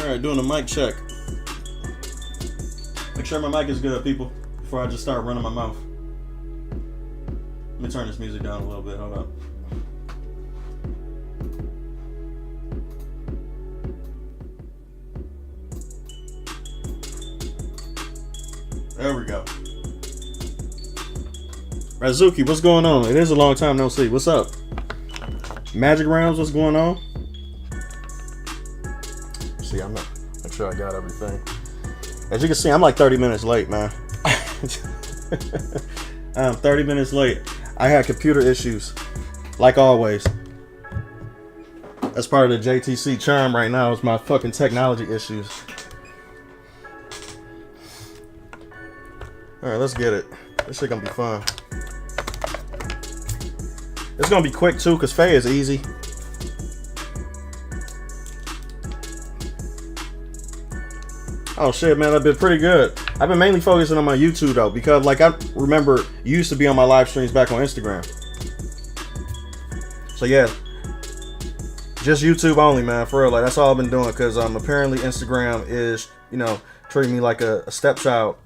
Alright, doing a mic check. Make sure my mic is good, people, before I just start running my mouth. Let me turn this music down a little bit. Hold up. There we go. Razuki, what's going on? It is a long time no see. What's up? Magic rounds, what's going on? See, I'm not. Make sure I got everything. As you can see, I'm like 30 minutes late, man. I'm 30 minutes late. I had computer issues, like always. That's part of the JTC charm right now. Is my fucking technology issues. All right, let's get it. This shit gonna be fun. It's gonna be quick too, cause Faye is easy. Oh shit, man, I've been pretty good. I've been mainly focusing on my YouTube though, because like I remember you used to be on my live streams back on Instagram. So yeah, just YouTube only, man, for real. Like that's all I've been doing, cause apparently Instagram is, you know, treating me like a stepchild,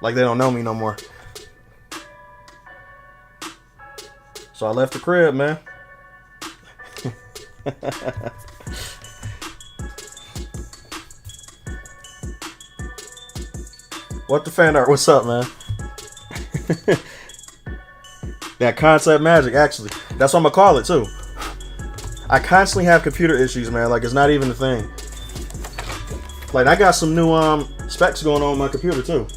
like they don't know me no more. So I left the crib, man. What the fan art? What's up, man? That concept magic, actually. That's what I'm gonna call it, too. I constantly have computer issues, man. Like, it's not even a thing. Like, I got some new specs going on my computer, too.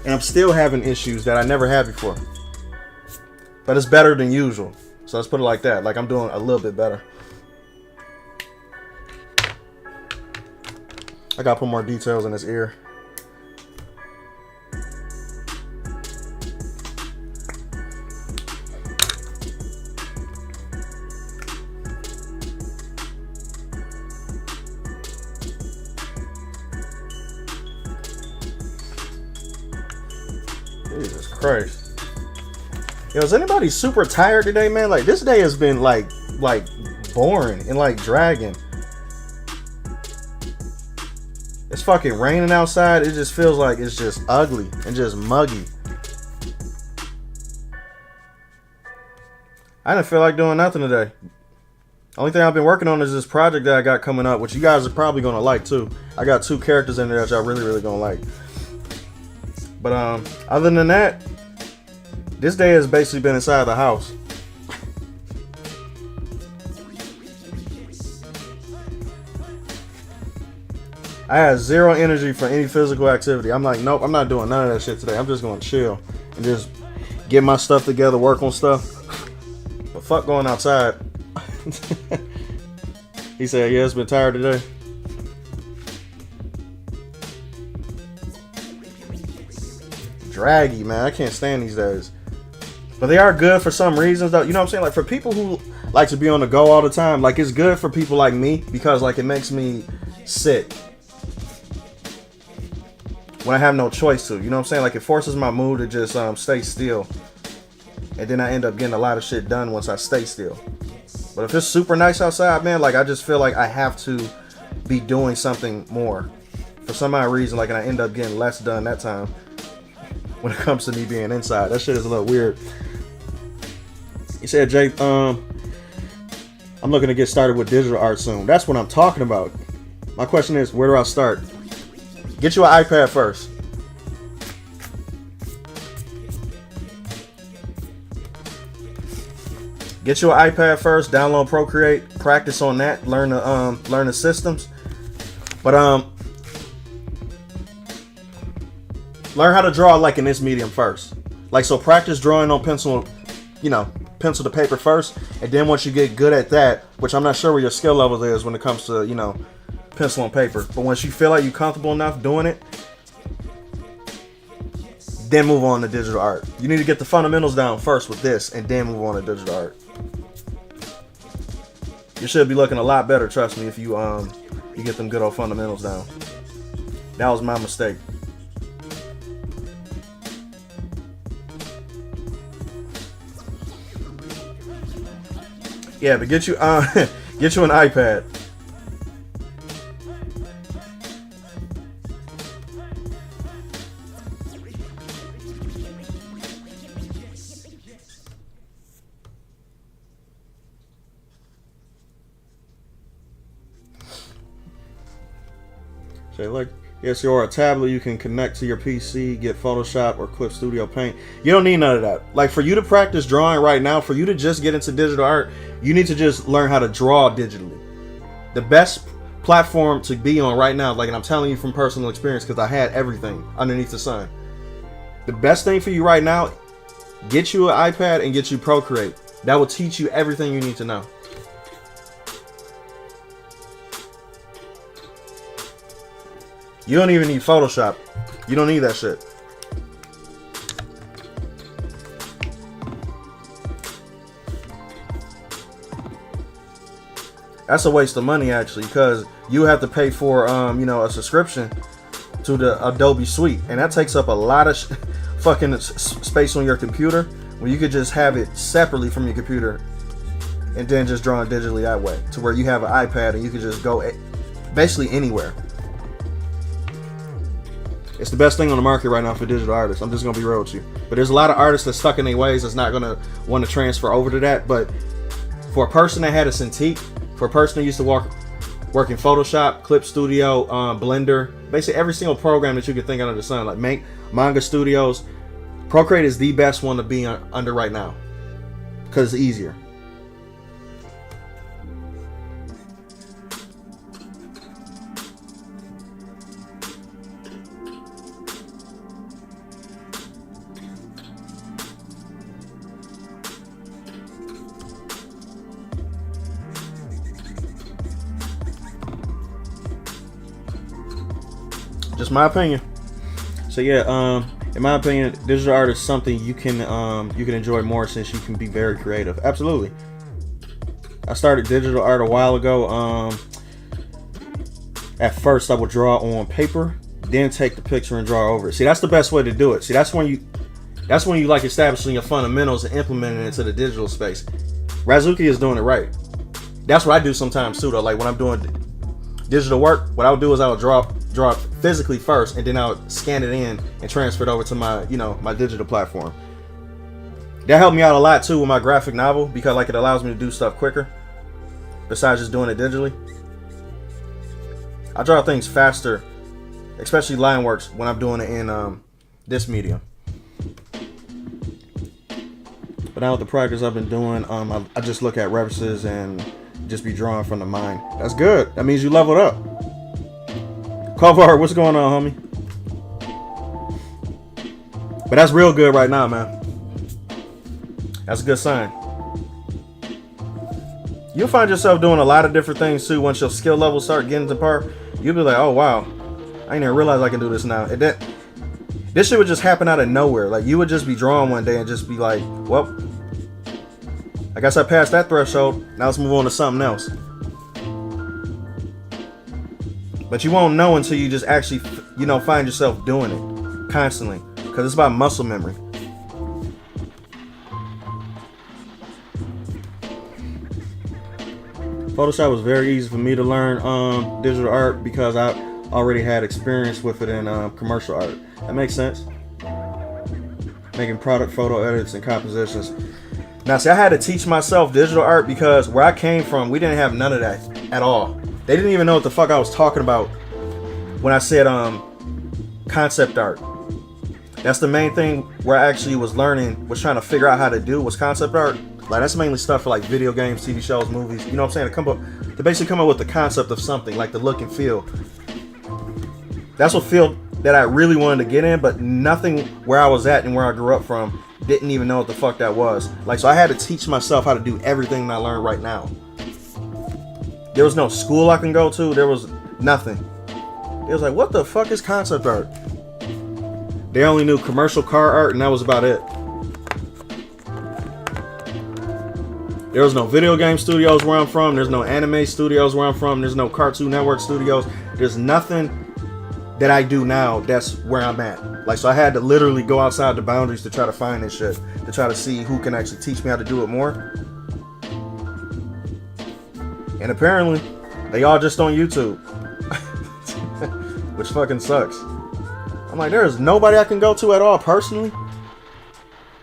And I'm still having issues that I never had before. But it's better than usual. So let's put it like that. Like, I'm doing a little bit better. I gotta put more details in this ear. Jesus Christ. Yo, is anybody super tired today, man? Like, this day has been, like boring and, like, dragging. It's fucking raining outside. It just feels like it's just ugly and just muggy. I didn't feel like doing nothing today. Only thing I've been working on is this project that I got coming up, which you guys are probably going to like, too. I got 2 characters in there that y'all really, really going to like. But other than that, this day has basically been inside the house. I had 0 energy for any physical activity. I'm like, nope, I'm not doing none of that shit today. I'm just going to chill and just get my stuff together, work on stuff. But fuck going outside. He said, yeah, it's been tired today. Draggy, man. I can't stand these days. But they are good for some reasons, though. You know what I'm saying? Like, for people who like to be on the go all the time, like, it's good for people like me because, like, it makes me sit when I have no choice to. You know what I'm saying? Like, it forces my mood to just stay still. And then I end up getting a lot of shit done once I stay still. But if it's super nice outside, man, like, I just feel like I have to be doing something more. For some odd reason, like, and I end up getting less done that time. When it comes to me being inside, that shit is a little weird. He said, Jay, I'm looking to get started with digital art soon. That's what I'm talking about. My question is, where do I start? Get you an iPad first. Get you an iPad first. Download Procreate. Practice on that. Learn the systems. But learn how to draw like in this medium first. Like, so practice drawing on pencil, you know, pencil to paper first. And then once you get good at that, which I'm not sure where your skill level is when it comes to, you know, pencil and paper. But once you feel like you're comfortable enough doing it, then move on to digital art. You need to get the fundamentals down first with this and then move on to digital art. You should be looking a lot better, trust me, if you you get them good old fundamentals down. That was my mistake. Yeah, but get you an iPad. Okay, like, yes, or a tablet you can connect to your PC, get Photoshop or Clip Studio Paint. You don't need none of that. Like, for you to practice drawing right now, for you to just get into digital art, you need to just learn how to draw digitally. The best platform to be on right now, like, and I'm telling you from personal experience because I had everything underneath the sun. The best thing for you right now, get you an iPad and get you Procreate. That will teach you everything you need to know. You don't even need Photoshop. You don't need that shit. That's a waste of money, actually, because you have to pay for, a subscription to the Adobe Suite, and that takes up a lot of fucking space on your computer. When you could just have it separately from your computer, and then just draw it digitally that way, to where you have an iPad and you can just go basically anywhere. It's the best thing on the market right now for digital artists. I'm just gonna be real with you. But there's a lot of artists that's stuck in their ways that's not gonna want to transfer over to that. But for a person that had a Cintiq, for a person that used to work in Photoshop, Clip Studio, Blender, basically every single program that you could think under the sun, like Manga Studios, Procreate is the best one to be under right now because it's easier. Just my opinion. So yeah, in my opinion, digital art is something you can enjoy more since you can be very creative. Absolutely. I started digital art a while ago. At first, I would draw on paper, then take the picture and draw over it. See, that's the best way to do it. See, that's when you like establishing your fundamentals and implementing it into the digital space. Razuki is doing it right. That's what I do sometimes too, though. Like when I'm doing digital work, what I would do is I would draw it physically first, and then I would scan it in and transfer it over to my, my digital platform. That helped me out a lot too with my graphic novel, because like it allows me to do stuff quicker besides just doing it digitally. I draw things faster, especially line works, when I'm doing it in this medium. But now with the practice I've been doing, I just look at references and just be drawing from the mind. That's good. That means you leveled up. Cowboy, what's going on, homie? But that's real good right now, man. That's a good sign. You'll find yourself doing a lot of different things too once your skill levels start getting to par. You'll be like, oh wow, I didn't even realize I can do this now. And this shit would just happen out of nowhere. Like you would just be drawing one day and just be like, well, I guess I passed that threshold. Now let's move on to something else. But you won't know until you just actually, find yourself doing it constantly, because it's about muscle memory. Photoshop was very easy for me to learn digital art because I already had experience with it in commercial art. That makes sense. Making product photo edits and compositions. Now, see, I had to teach myself digital art because where I came from, we didn't have none of that at all. They didn't even know what the fuck I was talking about when I said concept art. That's the main thing where I actually was trying to figure out how to do was concept art. Like that's mainly stuff for like video games, TV shows, movies. You know what I'm saying? To basically come up with the concept of something, like the look and feel. That's what field that I really wanted to get in, but nothing where I was at and where I grew up from didn't even know what the fuck that was. Like, so I had to teach myself how to do everything that I learned right now. There was no school I can go to. There was nothing. It was like, what the fuck is concept art? They only knew commercial car art, and that was about it. There was no video game studios where I'm from. There's no anime studios where I'm from. There's no Cartoon Network studios. There's nothing that I do now that's where I'm at. Like, so I had to literally go outside the boundaries to try to find this shit, to try to see who can actually teach me how to do it more. And apparently, they all just on YouTube. Which fucking sucks. I'm like, there's nobody I can go to at all personally.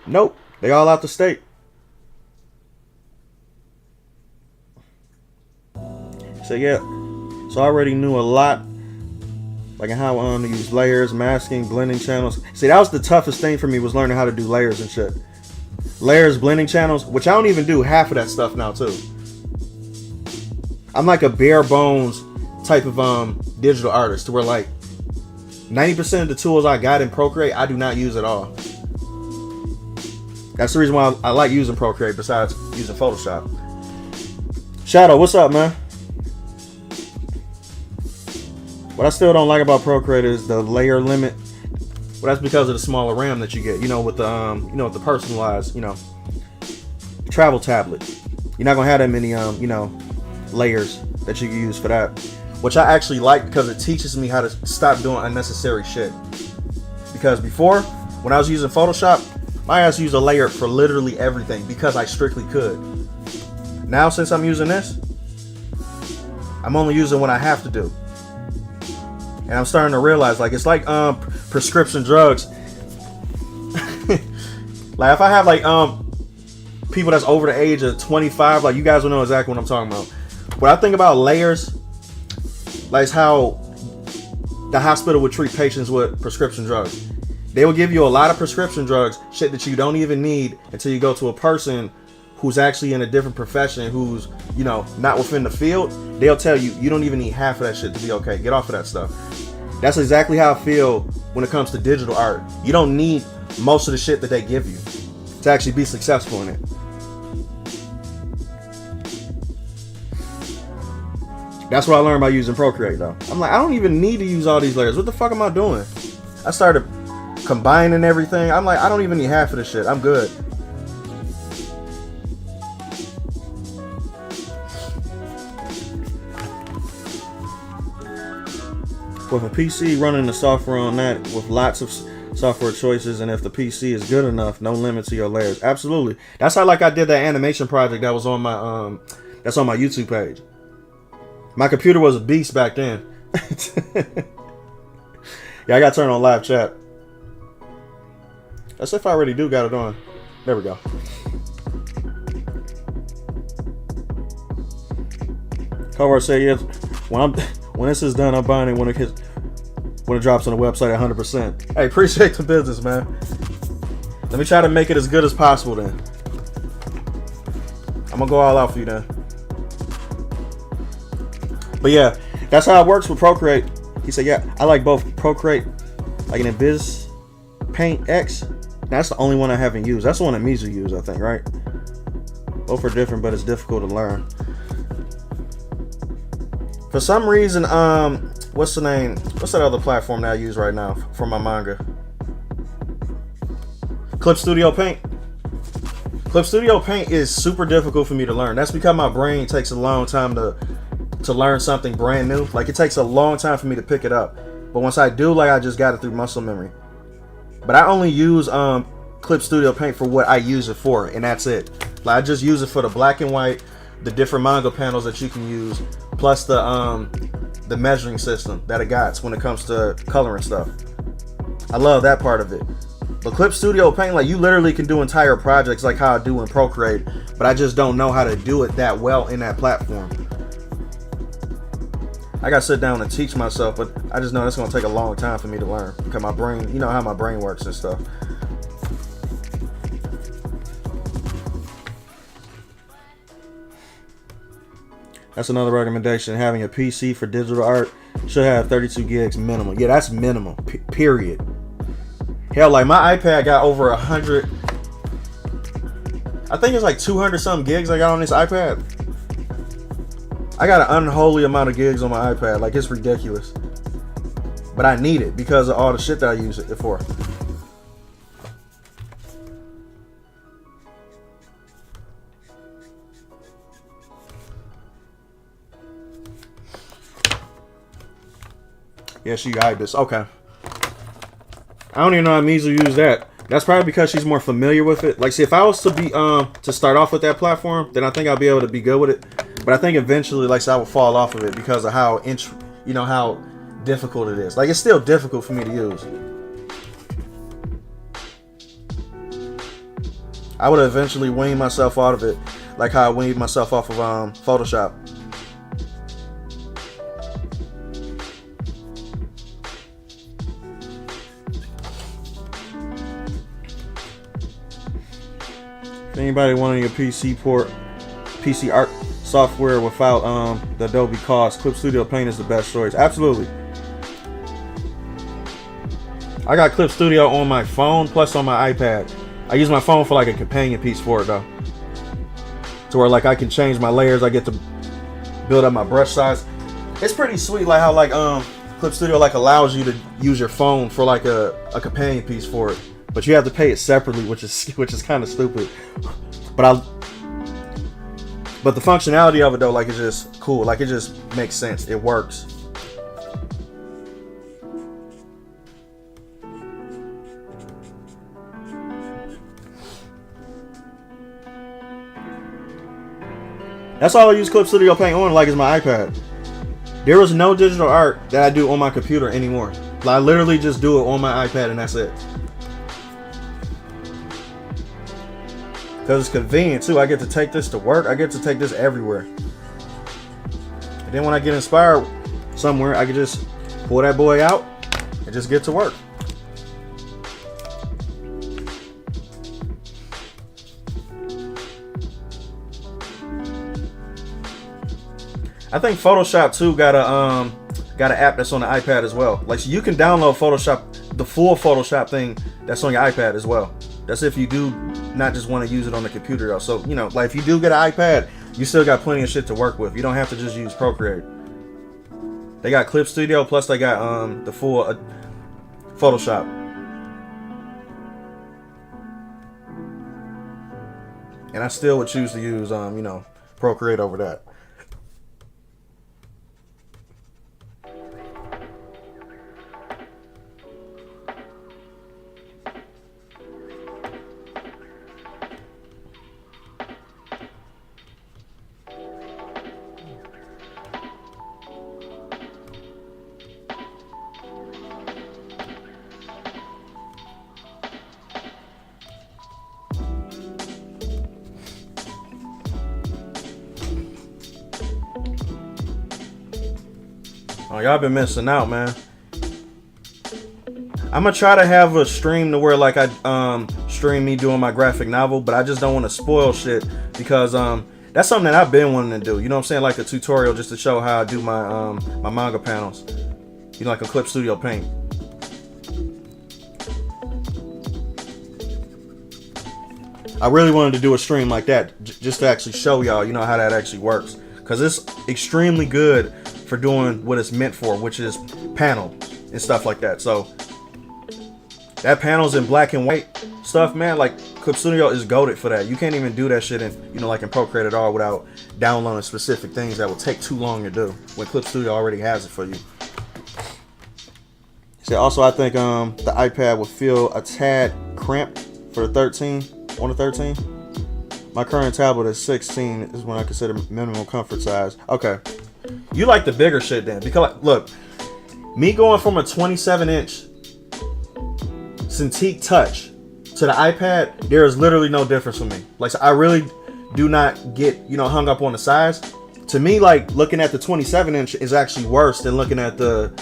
Nope. They all out the state. So yeah. So I already knew a lot Like how to use layers, masking, blending channels. See, that was the toughest thing for me, was learning how to do layers and shit. Layers, blending channels, which I don't even do half of that stuff now too. I'm like a bare bones type of digital artist, to where like 90% of the tools I got in Procreate, I do not use at all. That's the reason why I like using Procreate besides using Photoshop. Shadow, what's up, man? What I still don't like about Procreate is the layer limit. Well, that's because of the smaller RAM that you get. You know, with the with the personalized, travel tablet. You're not gonna have that many layers that you can use for that. Which I actually like, because it teaches me how to stop doing unnecessary shit. Because before, when I was using Photoshop, my ass used a layer for literally everything because I strictly could. Now, since I'm using this, I'm only using what I have to do. And I'm starting to realize, like, it's like prescription drugs. Like, if I have like people that's over the age of 25, like, you guys will know exactly what I'm talking about. When I think about layers, like, it's how the hospital would treat patients with prescription drugs. They will give you a lot of prescription drugs, shit that you don't even need, until you go to a person who's actually in a different profession, who's, not within the field. They'll tell you, you don't even need half of that shit to be okay. Get off of that stuff. That's exactly how I feel when it comes to digital art. You don't need most of the shit that they give you to actually be successful in it. That's what I learned by using Procreate, though. I'm like, I don't even need to use all these layers. What the fuck am I doing? I started combining everything. I'm like, I don't even need half of this shit. I'm good. With a PC, running the software on that with lots of software choices, and if the PC is good enough, no limit to your layers. Absolutely. That's how, like, I did that animation project that was on my that's on my YouTube page. My computer was a beast back then. Yeah, I got turned on live chat. That's if I already do got it on. There we go. Cowboy say yes. When this is done, I'm buying it when it drops on the website at 100%. Hey, appreciate the business, man. Let me try to make it as good as possible then. I'm gonna go all out for you then. But yeah, that's how it works with Procreate. He said, yeah, I like both Procreate, like an Abyss Paint X. That's the only one I haven't used. That's the one that Mizu used, I think, right? Both are different, but it's difficult to learn. For some reason, what's the name? What's that other platform that I use right now for my manga? Clip Studio Paint. Clip Studio Paint is super difficult for me to learn. That's because my brain takes a long time to learn something brand new. Like, it takes a long time for me to pick it up. But once I do, like, I just got it through muscle memory. But I only use Clip Studio Paint for what I use it for, and that's it. Like, I just use it for the black and white, the different manga panels that you can use, plus the measuring system that it got when it comes to coloring stuff. I love that part of it. But Clip Studio Paint, like, you literally can do entire projects like how I do in Procreate, but I just don't know how to do it that well in that platform. I gotta sit down and teach myself, but I just know it's gonna take a long time for me to learn, because my brain, you know how my brain works and stuff. That's another recommendation. Having a PC for digital art should have 32 gigs minimum. Yeah, that's minimum, period. Hell, like, my iPad got over 100. I think it's like 200 something gigs I got on this iPad. I got an unholy amount of gigs on my iPad. Like, it's ridiculous. But I need it because of all the shit that I use it for. Yeah, she eyed this. Okay. I don't even know how Mizu used that. That's probably because she's more familiar with it. Like, see, if I was to be to start off with that platform, then I think I'll be able to be good with it. But I think eventually, like, so I will fall off of it because of how how difficult it is. Like, it's still difficult for me to use. I would eventually wean myself out of it, like how I weaned myself off of Photoshop. Anybody wanting your PC art software without the Adobe cost, Clip Studio Paint is the best choice. Absolutely. I got Clip Studio on my phone plus on my iPad. I use my phone for like a companion piece for it though. To where like I can change my layers, I get to build up my brush size. It's pretty sweet like how like Clip Studio like allows you to use your phone for like a companion piece for it. But you have to pay it separately, which is kind of stupid. But the functionality of it though, like it's just cool. Like it just makes sense. It works. That's all I use Clip Studio Paint on, like, is my iPad. There is no digital art that I do on my computer anymore. I literally just do it on my iPad and that's it. Because it's convenient too. I get to take this to work. I get to take this everywhere. And then when I get inspired somewhere, I can just pull that boy out and just get to work. I think Photoshop too got an app that's on the iPad as well. Like, so you can download Photoshop, the full Photoshop thing that's on your iPad as well. That's if you do not just want to use it on the computer though. So, you know, like if you do get an iPad, you still got plenty of shit to work with. You don't have to just use Procreate. They got Clip Studio plus they got the full Photoshop. And I still would choose to use you know, Procreate over that. Oh, y'all been missing out, man. I'm gonna try to have a stream to where like I stream me doing my graphic novel, but I just don't want to spoil shit because that's something that I've been wanting to do. You know what I'm saying? Like a tutorial just to show how I do my my manga panels. You know, like a Clip Studio Paint. I really wanted to do a stream like that just to actually show y'all, you know, how that actually works, because it's extremely good for doing what it's meant for, which is panel and stuff like that. So that panels in black and white stuff, man, like Clip Studio is goated for that. You can't even do that shit in, you know, like in Procreate at all without downloading specific things that will take too long to do when Clip Studio already has it for you. See, also I think the iPad will feel a tad cramped for the 13 on the 13. My current tablet is 16 is when I consider minimum comfort size. Okay. You like the bigger shit then, because look, me going from a 27-inch Cintiq Touch to the iPad, there is literally no difference for me. Like, so I really do not get, you know, hung up on the size. To me, like, looking at the 27-inch is actually worse than looking at the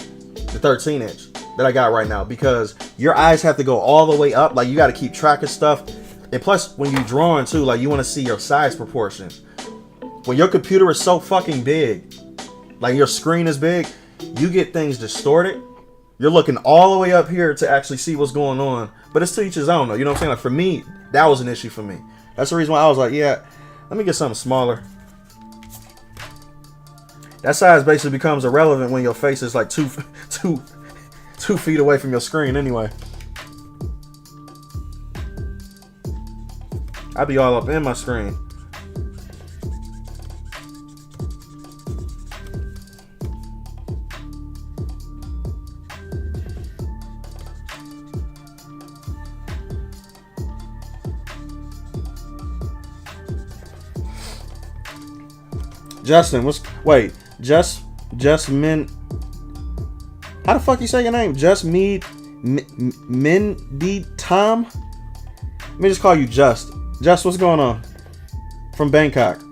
13-inch that I got right now, because your eyes have to go all the way up. Like, you got to keep track of stuff, and plus when you're drawing too, like, you want to see your size proportions. When your computer is so fucking big, like your screen is big, you get things distorted. You're looking all the way up here to actually see what's going on. But it's to each his own though. You know what I'm saying? Like for me, that was an issue for me. That's the reason why I was like, yeah, let me get something smaller. That size basically becomes irrelevant when your face is like 2 feet away from your screen anyway. I'd be all up in my screen. Justin, Justmin. How the fuck you say your name? Mindy Tom? Let me just call you Just. Just, what's going on? From Bangkok.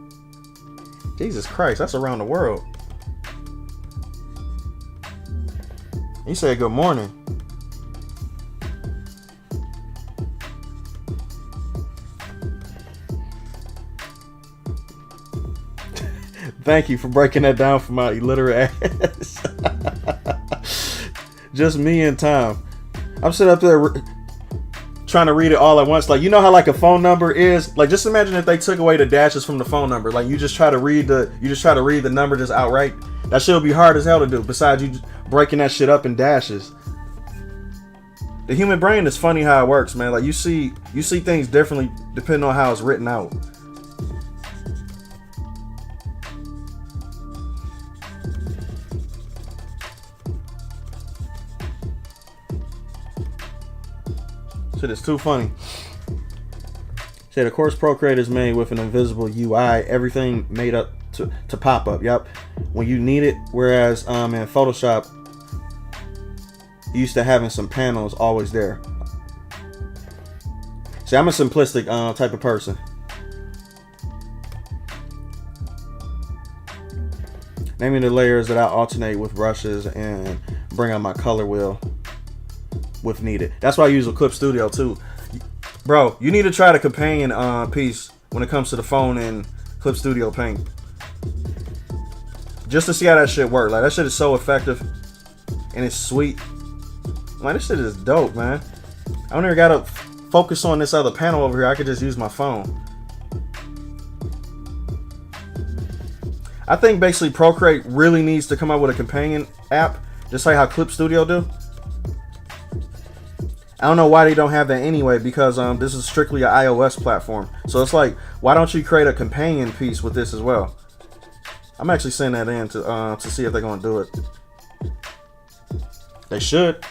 Jesus Christ, that's around the world. You said good morning. Thank you for breaking that down for my illiterate ass. Just me and Tom. I'm sitting up there trying to read it all at once. Like, you know how like a phone number is? Like, just imagine if they took away the dashes from the phone number. Like, you just try to read the number just outright. That shit would be hard as hell to do. Besides you breaking that shit up in dashes. The human brain is funny how it works, man. Like, you see things differently depending on how it's written out. Shit is too funny. Said, of course, Procreate is made with an invisible UI. Everything made up to pop up. Yep. When you need it. Whereas in Photoshop, you used to having some panels always there. See, I'm a simplistic type of person. Name me the layers that I alternate with brushes and bring out my color wheel with needed. That's why I use Clip Studio too. Bro, you need to try the companion piece when it comes to the phone and Clip Studio Paint. Just to see how that shit works. Like, that shit is so effective and it's sweet. Man, this shit is dope, man. I don't even gotta focus on this other panel over here. I could just use my phone. I think basically Procreate really needs to come up with a companion app, just like how Clip Studio do. I don't know why they don't have that anyway, because this is strictly an iOS platform. So it's like, why don't you create a companion piece with this as well? I'm actually sending that in to see if they're gonna do it. They should.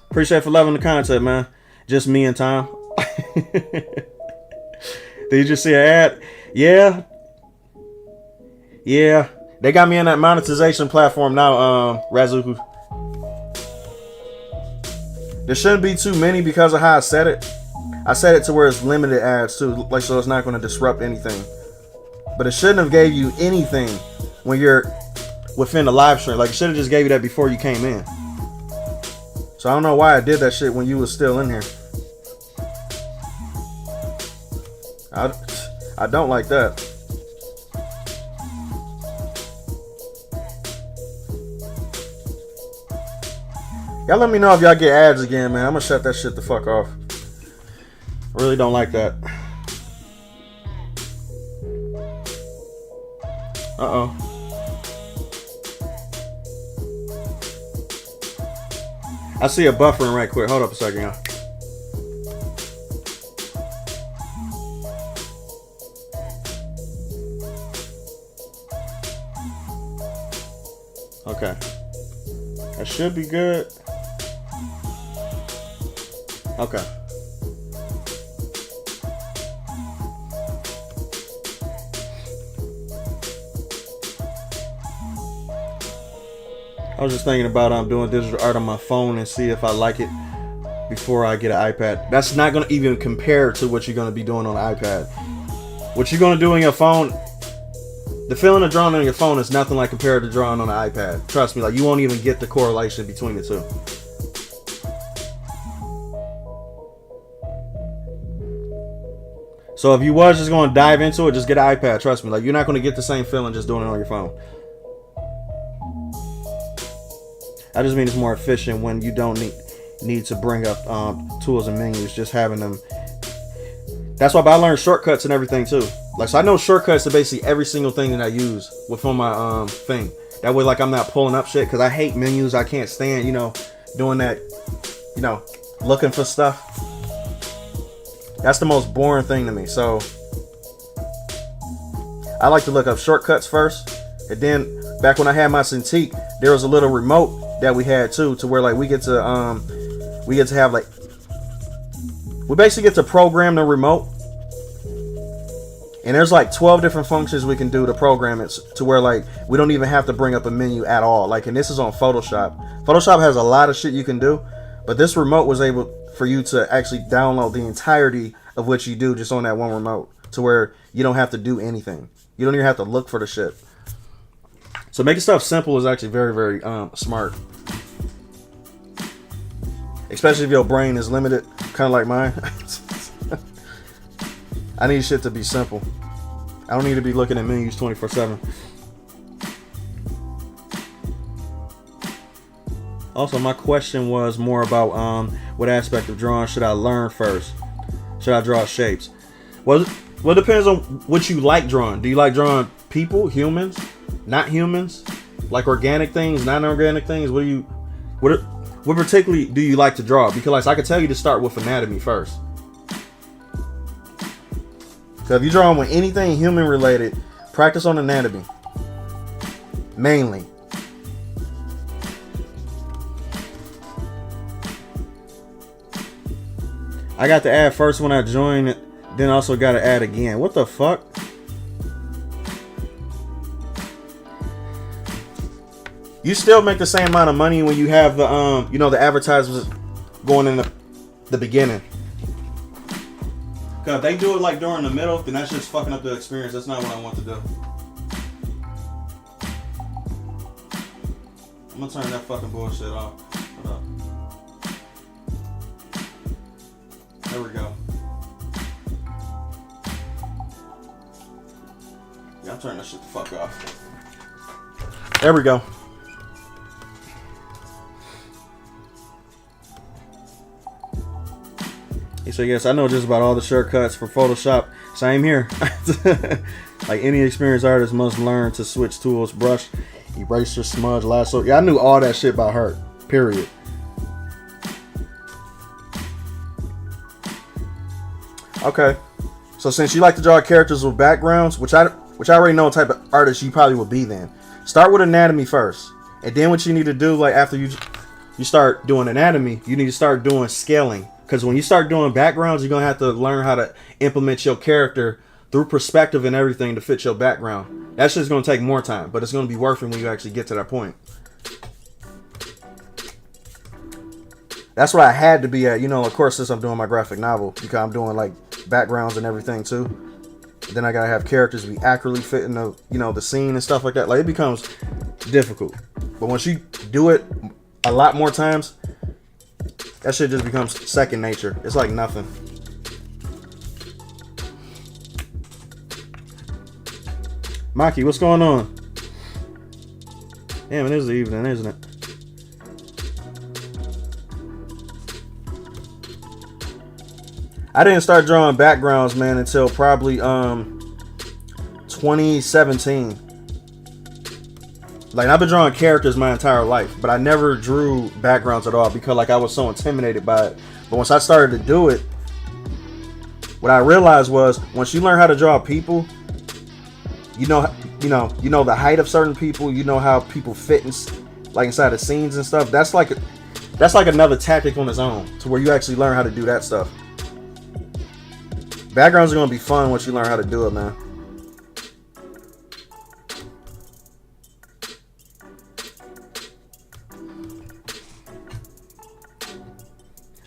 Appreciate for loving the content, man. Just me and Tom. Did you just see an ad? Yeah. Yeah. They got me in that monetization platform now, Razuku. There shouldn't be too many because of how I set it. I set it to where it's limited ads too, like, so it's not going to disrupt anything. But it shouldn't have gave you anything when you're within the live stream. Like, it should have just gave you that before you came in. So I don't know why I did that shit when you was still in here. I don't like that. Y'all let me know if y'all get ads again, man. I'm gonna shut that shit the fuck off. I really don't like that. Uh-oh. I see a buffering right quick. Hold up a second, y'all. Okay. That should be good. Okay. I was just thinking about doing digital art on my phone and see if I like it before I get an iPad. That's not going to even compare to what you're going to be doing on an iPad. What you're going to do on your phone, the feeling of drawing on your phone is nothing like compared to drawing on an iPad. Trust me, like, you won't even get the correlation between the two. So if you was just going to dive into it, just get an iPad. Trust me, like, you're not going to get the same feeling just doing it on your phone. I just mean it's more efficient when you don't need to bring up tools and menus, just having them. That's why I learned shortcuts and everything too. Like, so I know shortcuts to basically every single thing that I use within my thing. That way, like, I'm not pulling up shit, because I hate menus. I can't stand, doing that, looking for stuff. That's the most boring thing to me. So I like to look up shortcuts first, and then back when I had my Cintiq, there was a little remote that we had too, to where, like, we get to have, like, we basically get to program the remote, and there's like 12 different functions we can do to program it to where, like, we don't even have to bring up a menu at all. Like, and this is on Photoshop. Photoshop has a lot of shit you can do, but this remote was able for you to actually download the entirety of what you do just on that one remote, to where you don't have to do anything. You don't even have to look for the shit. So making stuff simple is actually very, very smart. Especially if your brain is limited, kind of like mine. I need shit to be simple. I don't need to be looking at menus 24/7. Also, my question was more about what aspect of drawing should I learn first? Should I draw shapes? Well, it depends on what you like drawing. Do you like drawing people, humans, not humans, like organic things, non-organic things? What particularly do you like to draw? Because I could tell you to start with anatomy first. So if you're drawing with anything human related, practice on anatomy mainly. I got to add first when I joined, then also got to add again. What the fuck? You still make the same amount of money when you have the the advertisements going in the beginning. Cause if they do it like during the middle, then that's just fucking up the experience. That's not what I want to do. I'm gonna turn that fucking bullshit off. Hold up. There we go. Yeah, I'm turning that shit the fuck off. There we go. He said, yes, I know just about all the shortcuts for Photoshop. Same here. Like any experienced artist must learn to switch tools, brush, eraser, smudge, lasso. Yeah, I knew all that shit by heart. Period. Okay. So since you like to draw characters with backgrounds, which I already know what type of artist you probably will be then. Start with anatomy first. And then what you need to do, like after you start doing anatomy, you need to start doing scaling. Because when you start doing backgrounds, you're going to have to learn how to implement your character through perspective and everything to fit your background. That shit's going to take more time, but it's going to be worth it when you actually get to that point. That's what I had to be at, of course, since I'm doing my graphic novel, because I'm doing like backgrounds and everything too. Then I got to have characters be accurately fitting the, the scene and stuff like that. Like it becomes difficult. But once you do it a lot more times, that shit just becomes second nature. It's like nothing. Maki, what's going on? Damn, it is the evening, isn't it? I didn't start drawing backgrounds, man, until probably 2017. Like, I've been drawing characters my entire life, but I never drew backgrounds at all because like I was so intimidated by it. But once I started to do it, what I realized was once you learn how to draw people, you know the height of certain people, you know how people fit inside the scenes and stuff. That's like another tactic on its own to where you actually learn how to do that stuff. Backgrounds are gonna be fun once you learn how to do it, man.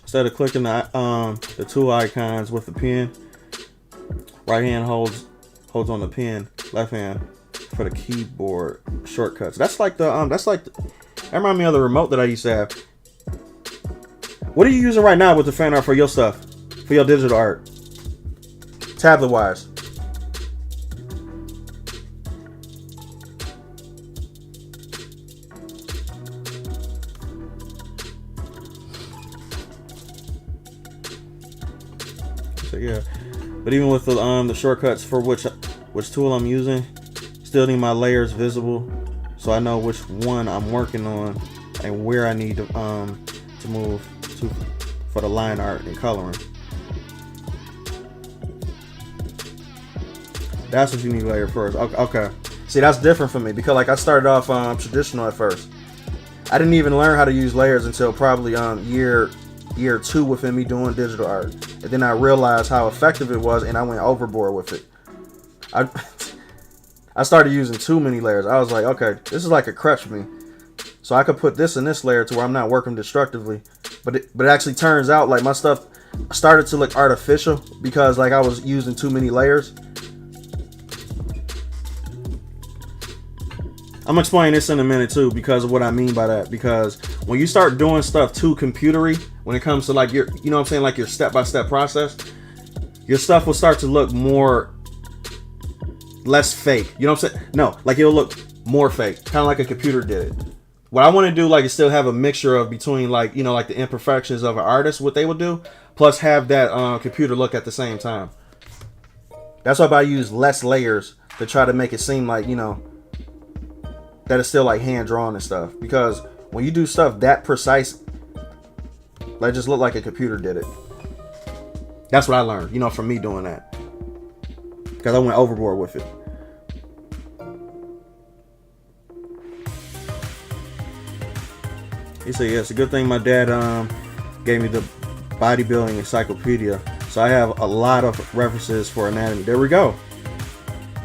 Instead of clicking the two icons with the pen, right hand holds on the pen, left hand for the keyboard shortcuts. That reminds me of the remote that I used to have. What are you using right now with the fan art for your stuff, for your digital art, tablet wise? Yeah, but even with the shortcuts for which tool I'm using, still need my layers visible so I know which one I'm working on and where I need to move to for the line art and coloring. That's what you need to layer first. Okay. See, that's different for me because like I started off traditional at first. I didn't even learn how to use layers until probably year 2 within me doing digital art. And then I realized how effective it was and I went overboard with it. I started using too many layers. I was like, okay, this is like a crutch for me. So I could put this in this layer to where I'm not working destructively. But it actually turns out like my stuff started to look artificial because like I was using too many layers. I'm gonna explain this in a minute too because of what I mean by that. Because when you start doing stuff too computery, when it comes to like your, like your step-by-step process, your stuff will start to look less fake. You know what I'm saying? No, like it'll look more fake, kind of like a computer did it. What I want to do, like, is still have a mixture of between, like, you know, like the imperfections of an artist, what they would do, plus have that computer look at the same time. That's why I use less layers to try to make it seem like, you know, that it's still like hand drawn and stuff. Because when you do stuff that precise, like, just look like a computer did it. That's what I learned, you know, from me doing that. Because I went overboard with it. He said, yeah, it's a good thing my dad gave me the bodybuilding encyclopedia. So I have a lot of references for anatomy. There we go.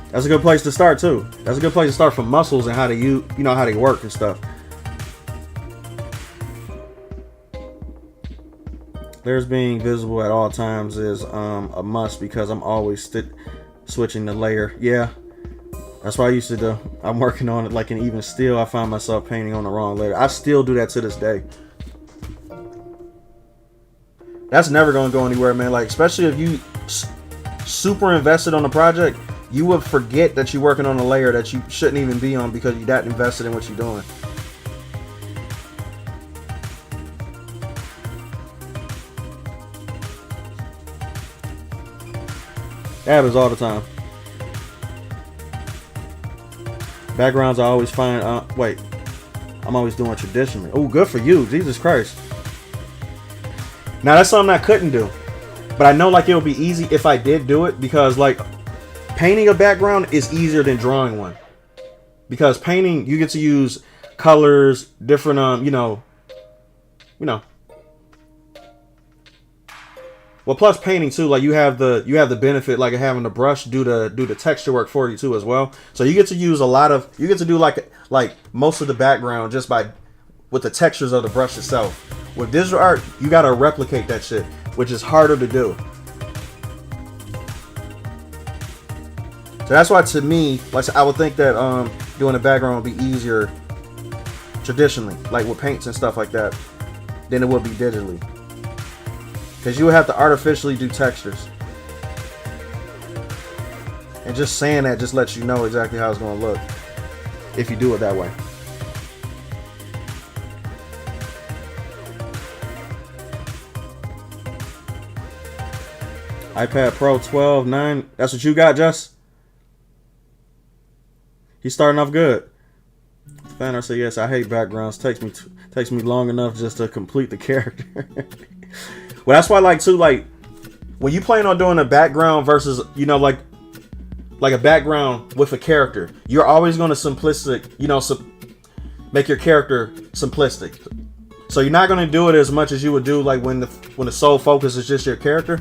That's a good place to start too. That's a good place to start from muscles and how to you know how they work and stuff. Layers being visible at all times is a must because I'm always switching the layer. Yeah, that's what I used to do. I'm working on it, like, and even still I find myself painting on the wrong layer. I still do that to this day. That's never going to go anywhere, man. Like, especially if you super invested on the project, you would forget that you're working on a layer that you shouldn't even be on because you're that invested in what you're doing. That happens all the time. Backgrounds I always find, I'm always doing traditionally. Oh, good for you. Jesus Christ. Now, that's something I couldn't do. But I know, like, it would be easy if I did do it because, like, painting a background is easier than drawing one. Because painting, you get to use colors, different, you know. Well, plus painting too, like you have the benefit like of having the brush do the texture work for you too as well. So you get to use you get to do like most of the background just with the textures of the brush itself. With digital art, you gotta replicate that shit, which is harder to do. So that's why, to me, like, I would think that doing the background would be easier traditionally, like with paints and stuff like that, than it would be digitally. Because you would have to artificially do textures. And just saying that just lets you know exactly how it's going to look if you do it that way. iPad Pro 12, 9. That's what you got, Jess? He's starting off good. Fanner said, yes, I hate backgrounds. Takes me long enough just to complete the character. Well, that's why, like, too, like, when you plan on doing a background versus, you know, like a background with a character, you're always going to make your character simplistic. So you're not going to do it as much as you would do, like, when the sole focus is just your character.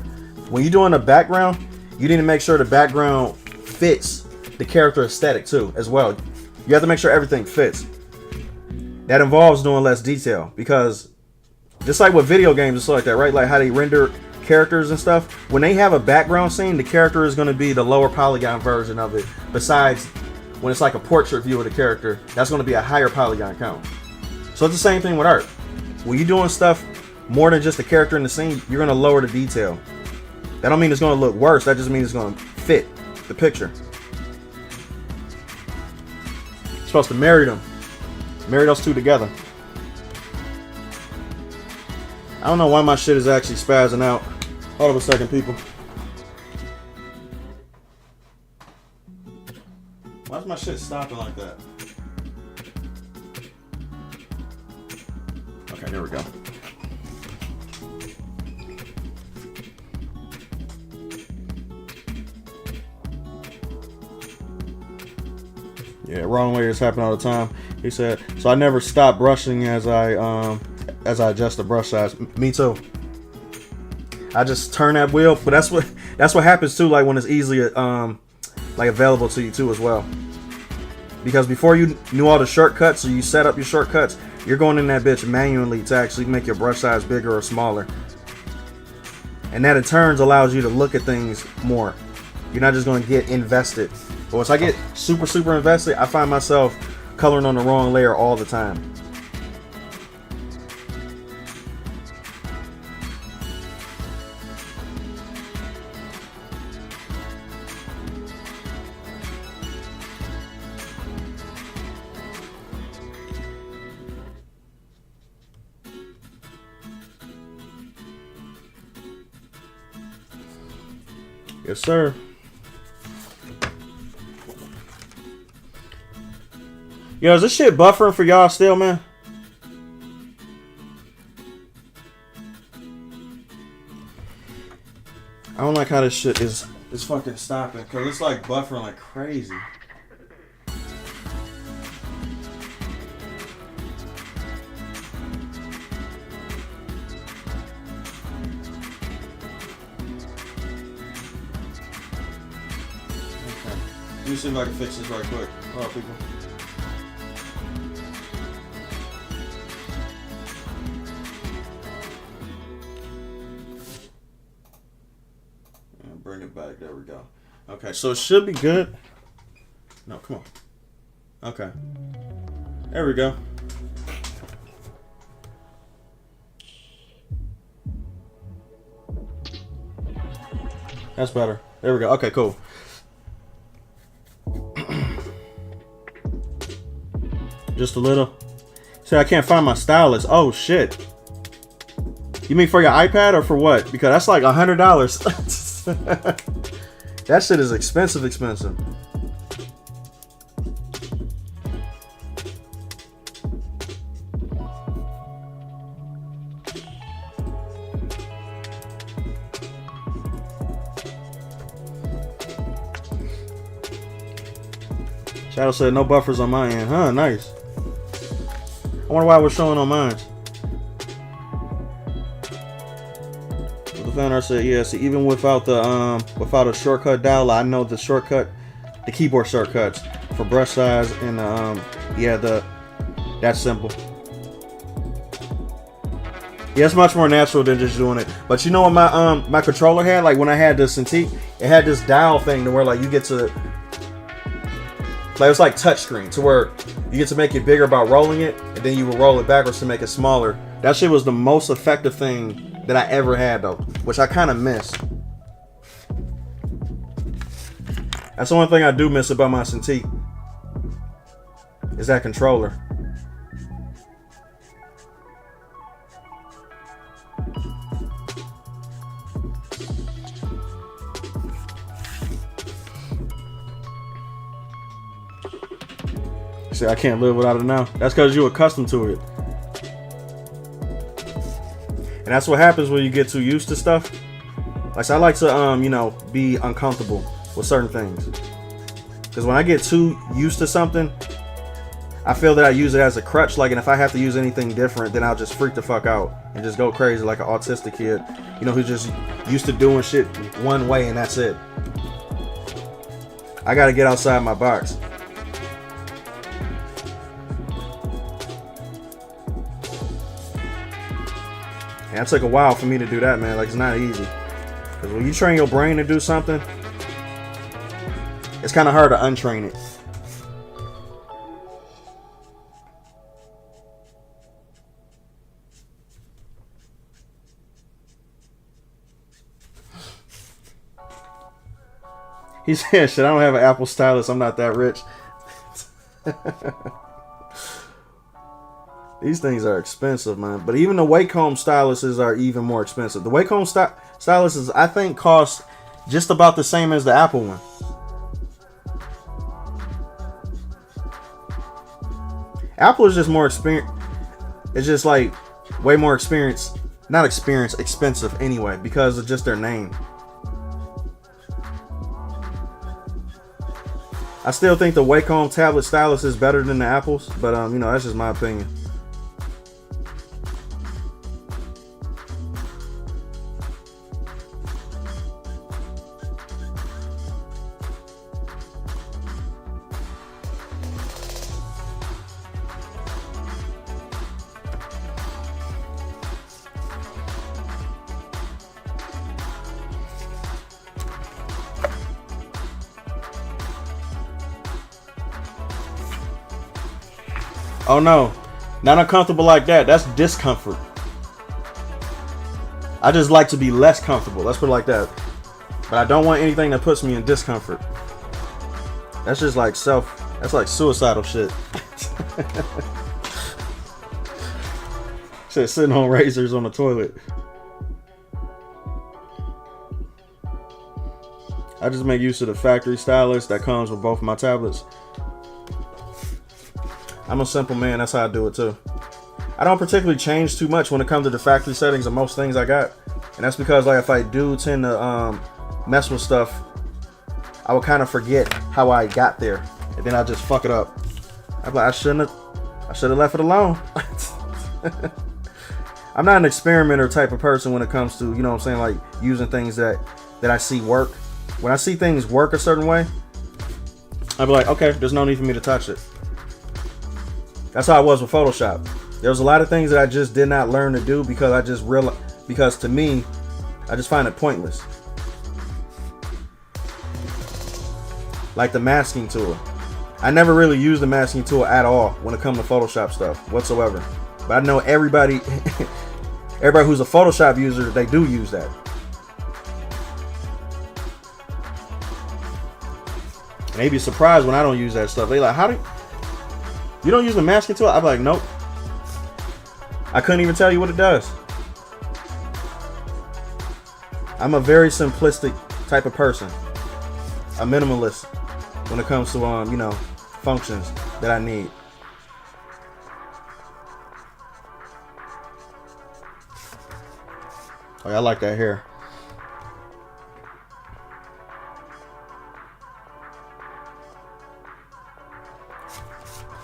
When you're doing a background, you need to make sure the background fits the character aesthetic too, as well. You have to make sure everything fits. That involves doing less detail because, just like with video games and stuff like that, right? Like how they render characters and stuff. When they have a background scene, the character is going to be the lower polygon version of it. Besides, when it's like a portrait view of the character, that's going to be a higher polygon count. So it's the same thing with art. When you're doing stuff more than just the character in the scene, you're going to lower the detail. That don't mean it's going to look worse. That just means it's going to fit the picture. You're supposed to marry them. Marry those two together. I don't know why my shit is actually spazzing out. Hold up a second, people. Why's my shit stopping like that? Okay, there we go. Yeah, wrong layers happen all the time. He said, so I never stop brushing as I adjust the brush size. Me too. I just turn that wheel, but that's what happens too. Like when it's easily like available to you too as well. Because before you knew all the shortcuts, or you set up your shortcuts, you're going in that bitch manually to actually make your brush size bigger or smaller. And that in turn allows you to look at things more. You're not just going to get invested. But once I get super invested, I find myself coloring on the wrong layer all the time. Yes, sir. Yo, is this shit buffering for y'all still, man? I don't like how this shit is fucking stopping, because it's like buffering like crazy. Okay. Let me see if I can fix this right quick. Hold on, people. Bring it back. There we go. Okay, so it should be good. No, come on. Okay. There we go. That's better. There we go. Okay, cool. Just a little. See, I can't find my stylus. Oh, shit. You mean for your iPad or for what? Because that's like $100. That shit is expensive. Shadow said no buffers on my end. Huh, nice. I wonder why it was showing on mine. The fan art said, yeah, see, even without the without a shortcut dial, I know the shortcut, the keyboard shortcuts for brush size and yeah, that's simple. Yeah, it's much more natural than just doing it. But you know what my controller had? Like when I had the Cintiq, it had this dial thing to where like you get to, like it's like touchscreen to where you get to make it bigger by rolling it, and then you will roll it backwards to make it smaller. That shit was the most effective thing that I ever had though, which I kind of miss. That's the one thing I do miss about my Cintiq, is that controller. See, I can't live without it now. That's because you're accustomed to it. And that's what happens when you get too used to stuff. Like, so I like to, you know, be uncomfortable with certain things. Because when I get too used to something, I feel that I use it as a crutch. Like, and if I have to use anything different, then I'll just freak the fuck out and just go crazy like an autistic kid, you know, who's just used to doing shit one way and that's it. I gotta get outside my box. And it took a while for me to do that, man. Like, it's not easy. Because when you train your brain to do something, it's kind of hard to untrain it. He said, shit, I don't have an Apple stylus. I'm not that rich. These things are expensive, man. But even the Wacom styluses are even more expensive. The Wacom styluses, I think, cost just about the same as the Apple one. Apple is just more experience. It's just like way more experience. Not experience, expensive anyway, because of just their name. I still think the Wacom tablet stylus is better than the Apples, but you know, that's just my opinion. Oh no, not uncomfortable like that. That's discomfort. I just like to be less comfortable. Let's put it like that. But I don't want anything that puts me in discomfort. That's just like that's like suicidal shit. Shit, sitting on razors on the toilet. I just make use of the factory stylus that comes with both my tablets. I'm a simple man. That's how I do it too. I don't particularly change too much when it comes to the factory settings of most things I got. And that's because, like, if I do tend to mess with stuff, I would kind of forget how I got there. And then I just fuck it up. I'm like, I should have left it alone. I'm not an experimenter type of person when it comes to, you know what I'm saying, like using things that I see work. When I see things work a certain way, I'd be like, okay, there's no need for me to touch it. That's how I was with Photoshop. There was a lot of things that I just did not learn to do because I just realized, because to me, I just find it pointless. Like the masking tool. I never really used the masking tool at all when it comes to Photoshop stuff whatsoever. But I know everybody who's a Photoshop user, they do use that. And they be surprised when I don't use that stuff. They like, you don't use the masking tool? I'm like, nope. I couldn't even tell you what it does. I'm a very simplistic type of person. A minimalist when it comes to you know, functions that I need. Oh, yeah, I like that hair.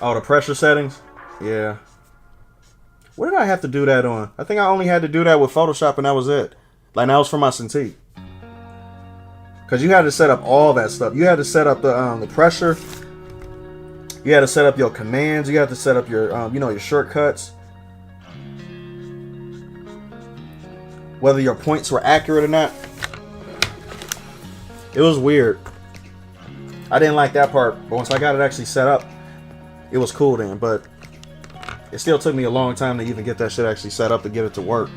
Oh, the pressure settings? Yeah. What did I have to do that on? I think I only had to do that with Photoshop and that was it. Like, that was for my Cintiq. Because you had to set up all that stuff. You had to set up the pressure. You had to set up your commands. You had to set up your, you know, your shortcuts. Whether your points were accurate or not. It was weird. I didn't like that part. But once I got it actually set up, it was cool then. But it still took me a long time to even get that shit actually set up to get it to work.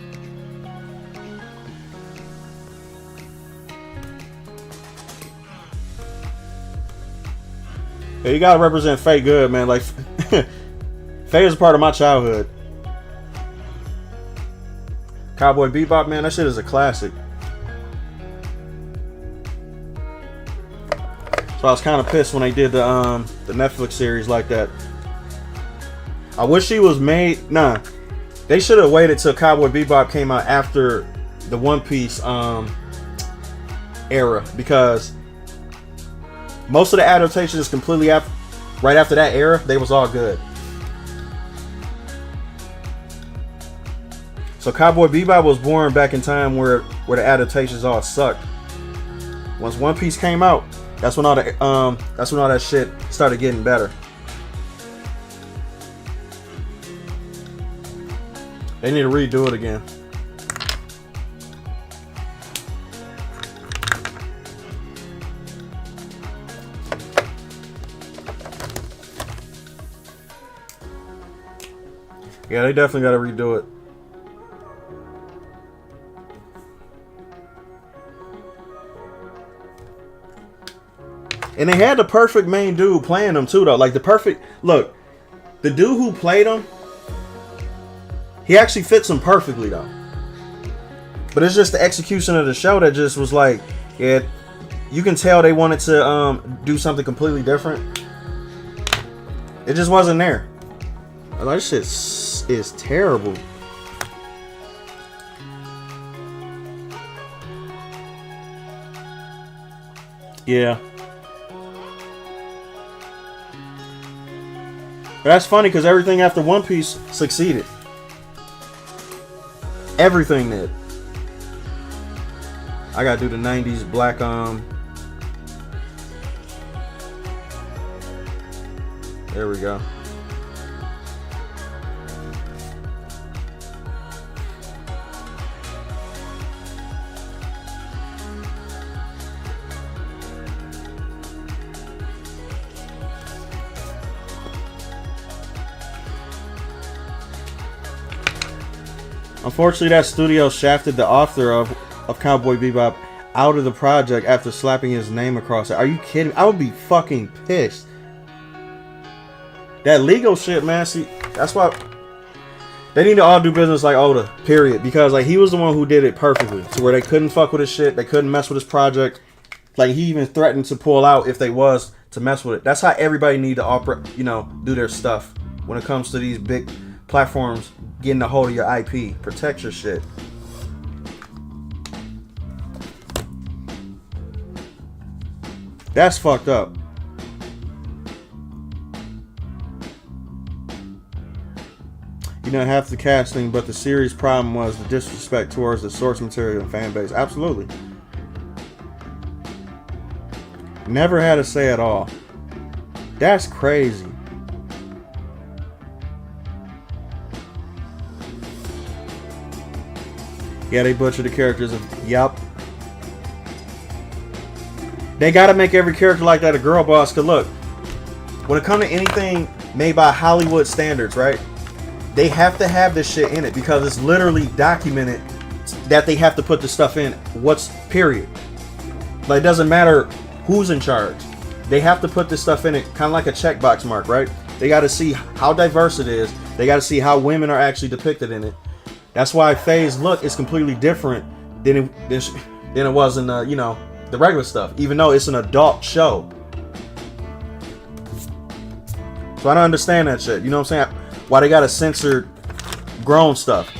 Yeah, you gotta represent Faye good, man. Like, Faye is a part of my childhood. Cowboy Bebop, man, that shit is a classic. So I was kind of pissed when they did the Netflix series like that. I wish she was made. Nah, they should have waited till Cowboy Bebop came out after the One Piece era, because most of the adaptations completely right after that era, they was all good. So Cowboy Bebop was born back in time where the adaptations all sucked. Once One Piece came out, that's when all that shit started getting better. They need to redo it again. Yeah, they definitely got to redo it. And they had the perfect main dude playing them too, though. Like the perfect look. The dude who played him, he actually fits him perfectly though. But it's just the execution of the show that just was like, yeah, you can tell they wanted to do something completely different. It just wasn't there. Like, this shit is terrible. Yeah. But that's funny because everything after One Piece succeeded. Everything did. I gotta do the 90s black There we go. Unfortunately, that studio shafted the author of Cowboy Bebop out of the project after slapping his name across it. Are you kidding? I would be fucking pissed. That legal shit, man. See, that's why they need to all do business like Oda, period. Because like he was the one who did it perfectly, to where they couldn't fuck with his shit, they couldn't mess with his project. Like he even threatened to pull out if they was to mess with it. That's how everybody need to do their stuff when it comes to these big platforms getting a hold of your IP. Protect your shit. That's fucked up. You know, half the casting, but the serious problem was the disrespect towards the source material and fan base. Absolutely. Never had a say at all. That's crazy. Yeah, they butchered the characters of... Yup. They gotta make every character like that a girl boss. Cause look, when it comes to anything made by Hollywood standards, right? They have to have this shit in it because it's literally documented that they have to put the stuff in. Period. Like, it doesn't matter who's in charge. They have to put this stuff in it, kind of like a checkbox mark, right? They got to see how diverse it is. They got to see how women are actually depicted in it. That's why Faye's look is completely different than it was in the regular stuff, even though it's an adult show. So I don't understand that shit. You know what I'm saying? Why they gotta censor grown stuff?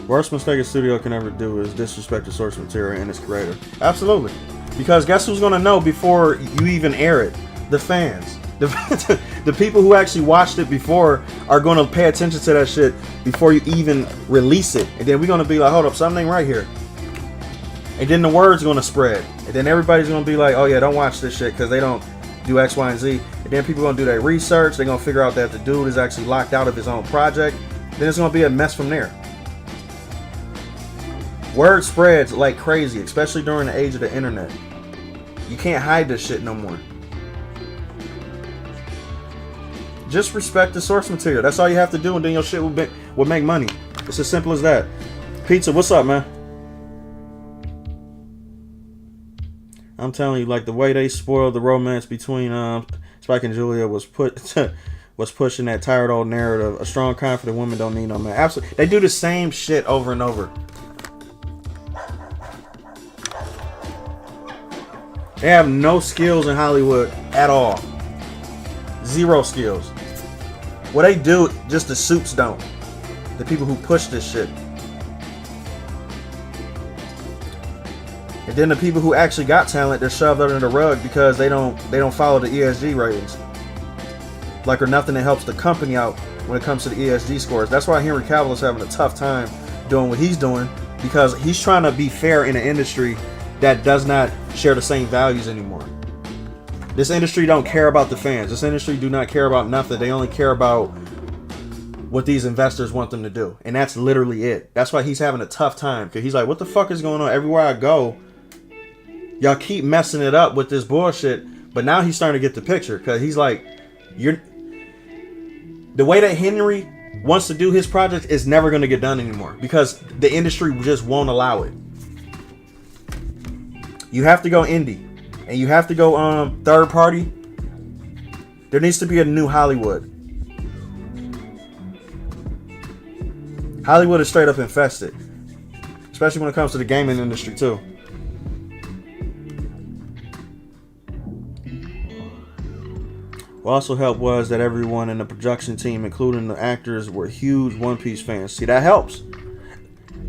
Worst mistake a studio can ever do is disrespect the source material and its creator. Absolutely. Because guess who's gonna know before you even air it? The fans. The people who actually watched it before are gonna pay attention to that shit before you even release it. And then we're gonna be like, hold up, something ain't right here. And then the word's gonna spread. And then everybody's gonna be like, oh yeah, don't watch this shit because they don't do X, Y, and Z. And then people are gonna do their research. They're gonna figure out that the dude is actually locked out of his own project. Then it's gonna be a mess from there. Word spreads like crazy, especially during the age of the internet. You can't hide this shit no more. Just respect the source material. That's all you have to do, and then your shit will make money. It's as simple as that. Pizza, what's up, man? I'm telling you, like the way they spoiled the romance between Spike and Julia was pushing that tired old narrative. A strong, confident woman don't need no man. Absolutely, they do the same shit over and over. They have no skills in Hollywood at all. Zero skills. What they do, just the suits don't. The people who push this shit. And then the people who actually got talent, they're shoved under the rug because they don't follow the ESG ratings. Like, or nothing that helps the company out when it comes to the ESG scores. That's why Henry Cavill is having a tough time doing what he's doing, because he's trying to be fair in an industry that does not share the same values anymore. This industry don't care about the fans. This industry do not care about nothing. They only care about what these investors want them to do. And that's literally it. That's why he's having a tough time. Because he's like, what the fuck is going on? Everywhere I go, y'all keep messing it up with this bullshit. But now he's starting to get the picture. Because he's like, the way that Henry wants to do his project is never going to get done anymore. Because the industry just won't allow it. You have to go indie. And you have to go third party. There needs to be a new Hollywood. Hollywood is straight up infested. Especially when it comes to the gaming industry too. What also helped was that everyone in the production team, including the actors, were huge One Piece fans. See, that helps.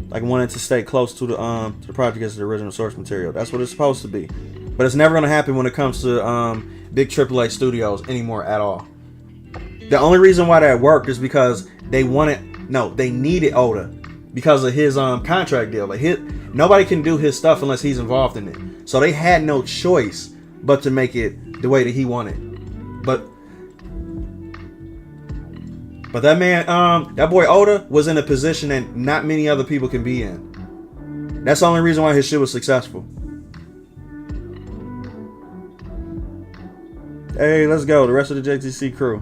Like, wanting to stay close to the project as the original source material. That's what it's supposed to be. But it's never going to happen when it comes to big AAA studios anymore at all. The only reason why that worked is because they needed Oda because of his contract deal. Like, nobody can do his stuff unless he's involved in it. So they had no choice but to make it the way that he wanted. But that man, that boy Oda was in a position that not many other people can be in. That's the only reason why his shit was successful. Hey, let's go. The rest of the JTC crew.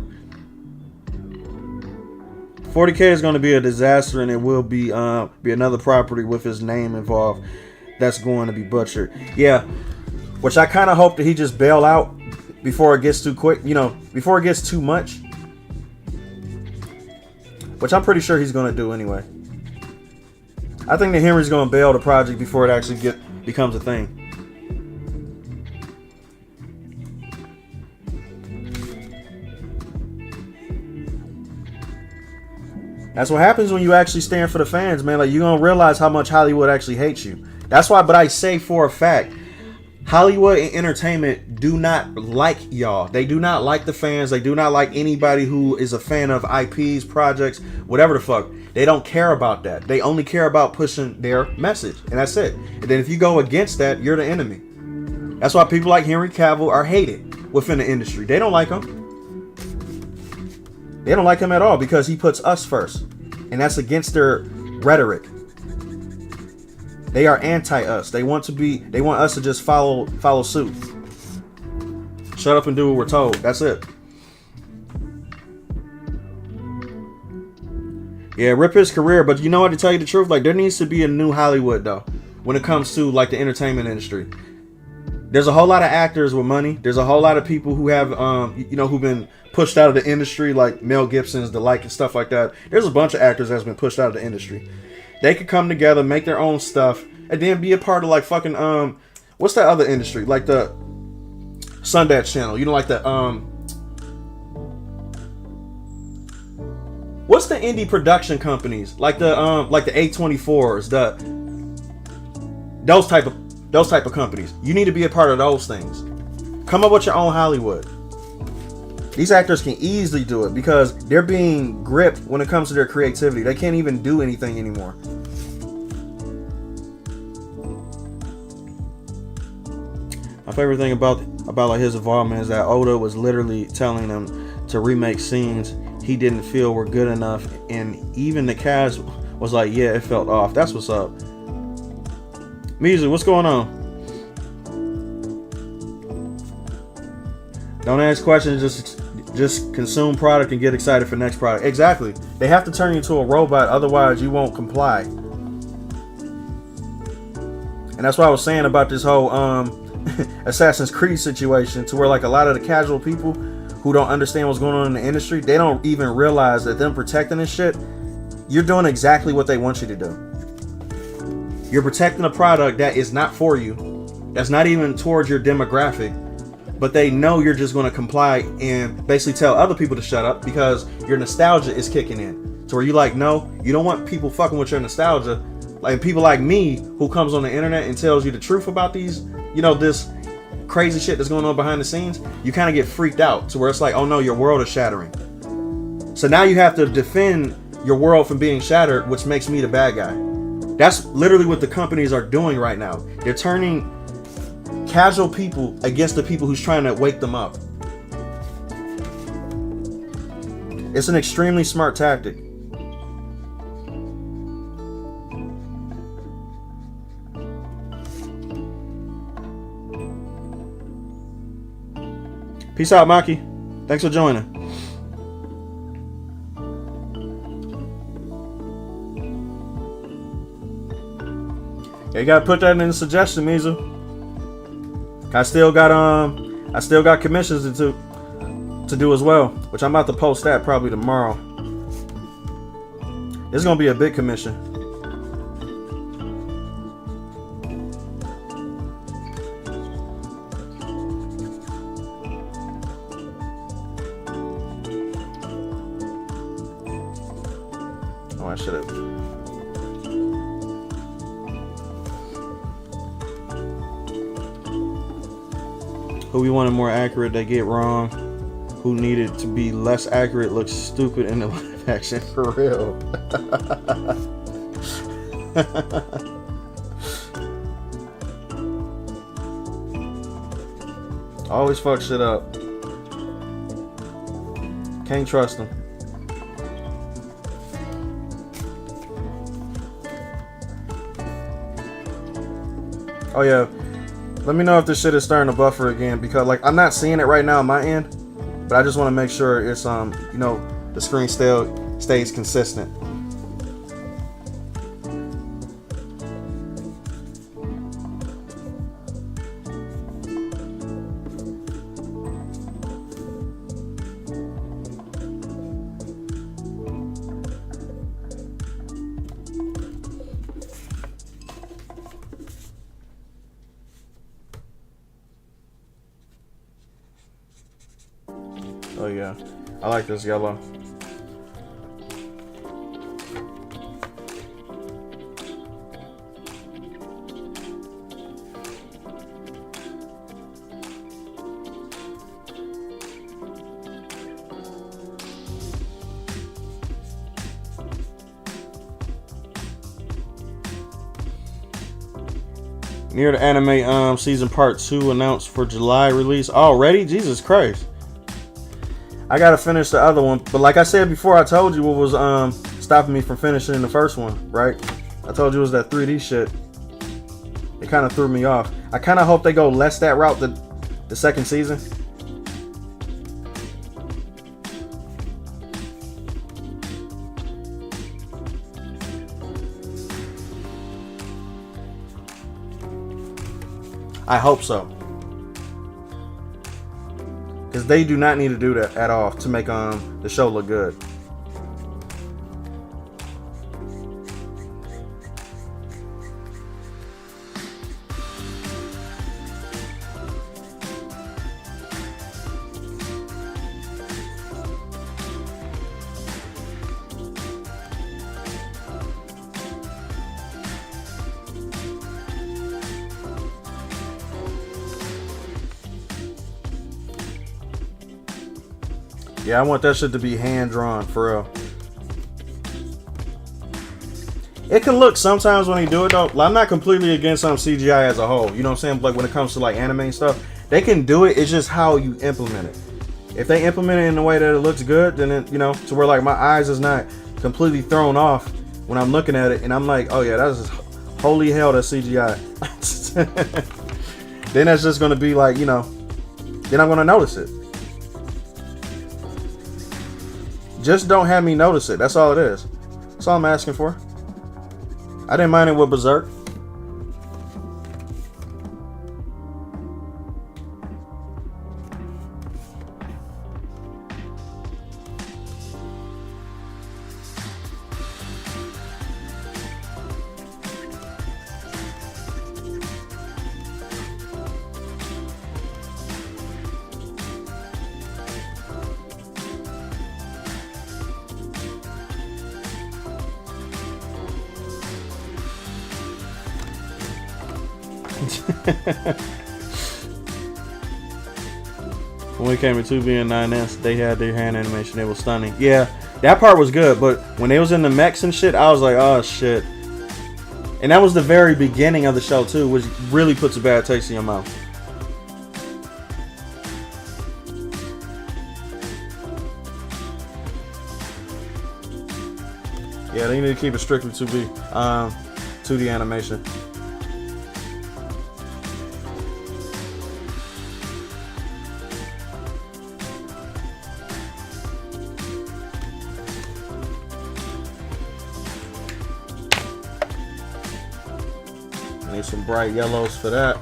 40K is going to be a disaster, and it will be another property with his name involved that's going to be butchered. Yeah, which I kind of hope that he just bail out before it gets too quick. You know, before it gets too much. which I'm pretty sure he's gonna do anyway. I think that Henry's gonna bail the project before it actually becomes a thing. That's what happens when you actually stand for the fans, man. Like, you're gonna realize how much Hollywood actually hates you. That's why, but I say for a fact, Hollywood and entertainment do not like y'all. They do not like the fans. They do not like anybody who is a fan of IPs, projects, whatever the fuck. They don't care about that. They only care about pushing their message, and that's it. And then if you go against that, you're the enemy. That's why people like Henry Cavill are hated within the industry. They don't like him. They don't like him at all because he puts us first, and that's against their rhetoric. They are anti-us. They want us to just follow suit. Shut up and do what we're told. That's it. Yeah, rip his career. But you know what, to tell you the truth, like, there needs to be a new Hollywood though when it comes to like the entertainment industry. There's a whole lot of actors with money. There's a whole lot of people who have who've been pushed out of the industry, like Mel Gibson's, the like, and stuff like that. There's a bunch of actors that's been pushed out of the industry. They could come together, make their own stuff, and then be a part of like fucking what's that other industry? Like the Sundance Channel. You know, like the what's the indie production companies? Like the A24s, those type of companies. You need to be a part of those things. Come up with your own Hollywood. These actors can easily do it because they're being gripped when it comes to their creativity. They can't even do anything anymore. My favorite thing about like his involvement is that Oda was literally telling him to remake scenes he didn't feel were good enough, and even the cast was like, yeah, it felt off. That's what's up. Mizu, what's going on? Don't ask questions, just consume product and get excited for next product. Exactly. They have to turn you into a robot, otherwise you won't comply. And that's what I was saying about this whole Assassin's Creed situation, to where like a lot of the casual people who don't understand what's going on in the industry, they don't even realize that them protecting this shit, you're doing exactly what they want you to do. You're protecting a product that is not for you, that's not even towards your demographic, but they know you're just going to comply and basically tell other people to shut up because your nostalgia is kicking in. So where you like, no, you don't want people fucking with your nostalgia. Like people like me who comes on the internet and tells you the truth about these, this crazy shit that's going on behind the scenes, you kind of get freaked out to where it's like, oh no, your world is shattering. So now you have to defend your world from being shattered, which makes me the bad guy. That's literally what the companies are doing right now. They're turning casual people against the people who's trying to wake them up. It's an extremely smart tactic. Peace out, Maki. Thanks for joining. Yeah, you gotta put that in the suggestion, Mizu. I still got commissions to do as well, which I'm about to post that probably tomorrow. It's gonna be a big commission. Oh, I should have. Who we wanted more accurate, they get wrong. Who needed to be less accurate looks stupid in the live action, for real. Always fuck shit up. Can't trust them. Oh yeah. Let me know if this shit is starting to buffer again, because like I'm not seeing it right now on my end, but I just want to make sure it's the screen still stays consistent. Oh yeah, I like this yellow. Near the anime season part 2 announced for July release already. Jesus Christ. I gotta finish the other one, but like I said before, I told you what was stopping me from finishing the first one, right? I told you it was that 3D shit. It kind of threw me off. I kind of hope they go less that route the second season. I hope so. Because they do not need to do that at all to make the show look good. Yeah, I want that shit to be hand-drawn, for real. It can look sometimes when they do it, though. I'm not completely against CGI as a whole. You know what I'm saying? Like, when it comes to, like, anime and stuff, they can do it. It's just how you implement it. If they implement it in a way that it looks good, then, it, you know, to where, like, my eyes is not completely thrown off when I'm looking at it, and I'm like, oh, yeah, that's just holy hell, that's CGI. Then that's just going to be, like, you know, then I'm going to notice it. Just don't have me notice it. That's all it is. That's all I'm asking for. I didn't mind it with Berserk. When it came to 2 being 9S, they had their hand animation. It was stunning. Yeah, that part was good, but when they was in the mechs and shit, I was like, oh shit. And that was the very beginning of the show too, which really puts a bad taste in your mouth. Yeah, they need to keep it strictly 2D animation. Need some bright yellows for that.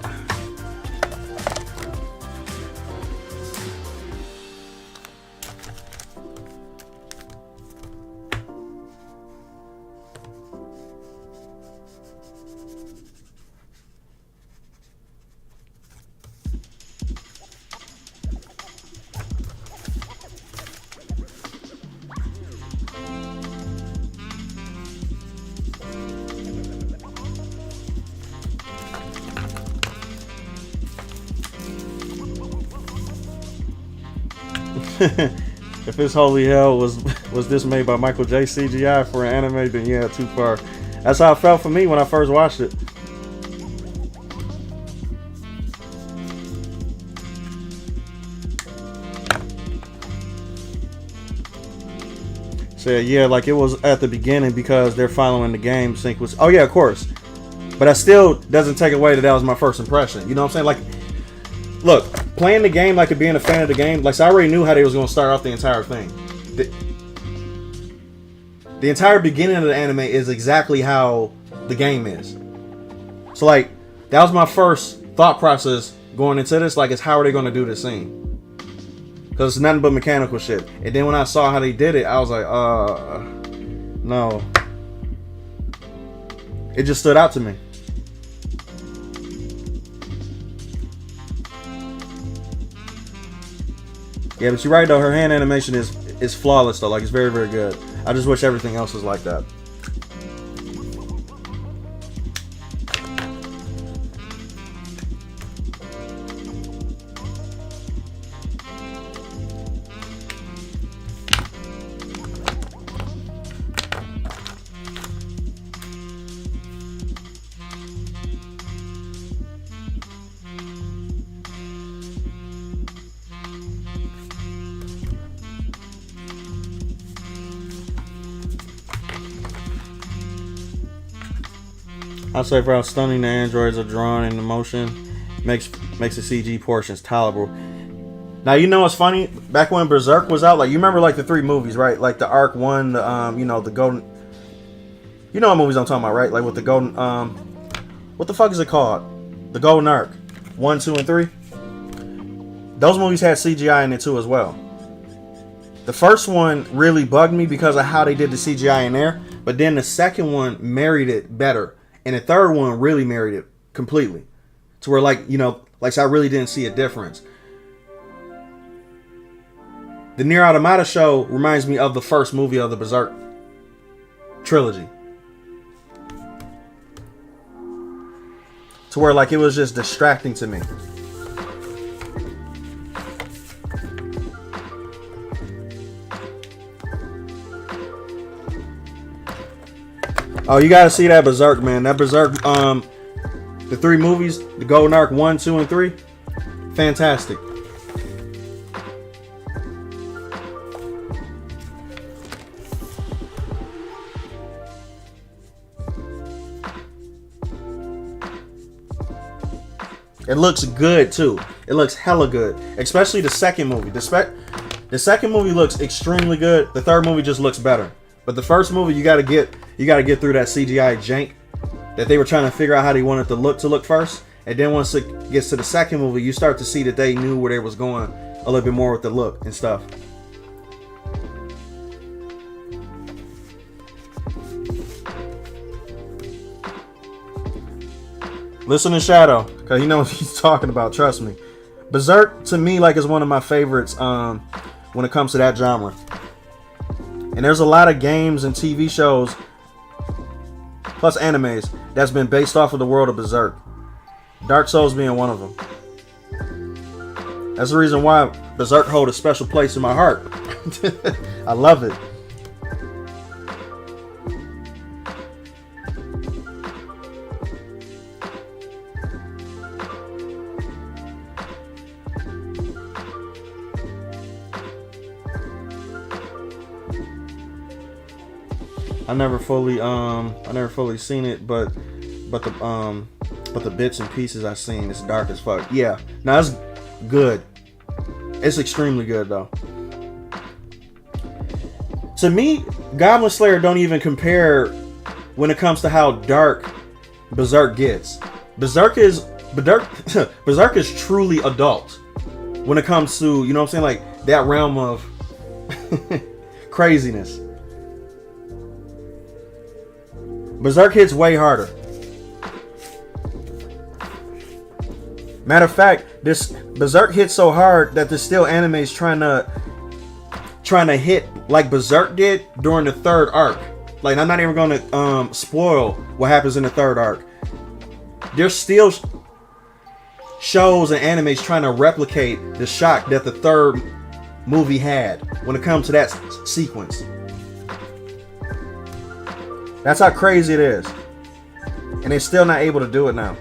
If this holy hell was this made by Michael J CGI for an anime, then yeah, too far. That's how it felt for me when I first watched it. So yeah, like it was at the beginning because they're following the game sync was. Oh yeah, of course. But that still doesn't take away that was my first impression. You know what I'm saying? Like, look, playing the game, like being a fan of the game, like so I already knew how they was going to start off the entire thing. The entire beginning of the anime is exactly how the game is. So like, that was my first thought process going into this. Like, it's how are they going to do this scene? Because it's nothing but mechanical shit. And then when I saw how they did it, I was like, no. It just stood out to me. Yeah, but you're right though. Her hand animation is flawless though. Like it's very, very good. I just wish everything else was like that. I'll say for how stunning the androids are drawn in the motion, makes the CG portions tolerable. Now you know what's funny? Back when Berserk was out, like you remember like the 3 movies, right? Like the Arc 1, the you know, the golden. You know what movies I'm talking about, right? Like with the golden what the fuck is it called? The Golden Arc. 1, 2, and 3. Those movies had CGI in it too as well. The first one really bugged me because of how they did the CGI in there, but then the second one married it better. And the third one really married it completely. To where, like, you know, like so I really didn't see a difference. The Nier Automata show reminds me of the first movie of the Berserk trilogy. To where, like, it was just distracting to me. Oh, you gotta see that Berserk, man. That Berserk, the 3 movies, the Golden Arc 1, 2, and 3, fantastic. It looks good too. It looks hella good, especially the second movie. The second movie looks extremely good. The third movie just looks better. But the first movie, you gotta get through that CGI jank that they were trying to figure out how they wanted to look first. And then once it gets to the second movie, you start to see that they knew where they was going a little bit more with the look and stuff. Listen to Shadow, because he knows what he's talking about, trust me. Berserk, to me, like, is one of my favorites when it comes to that genre. And there's a lot of games and TV shows, plus animes, that's been based off of the world of Berserk. Dark Souls being one of them. That's the reason why Berserk holds a special place in my heart. I love it. I never fully seen it, but the bits and pieces I've seen, it's dark as fuck. Yeah, now it's good. It's extremely good though. To me, Goblin Slayer don't even compare when it comes to how dark Berserk gets. Berserk is truly adult when it comes to, you know what I'm saying, like that realm of craziness. Berserk hits way harder. Matter of fact, this Berserk hits so hard that there's still animes trying to hit like Berserk did during the 3rd arc. Like, I'm not even going to spoil what happens in the 3rd arc. There's still shows and animes trying to replicate the shock that the 3rd movie had when it comes to that sequence. That's how crazy it is. And they're still not able to do it now.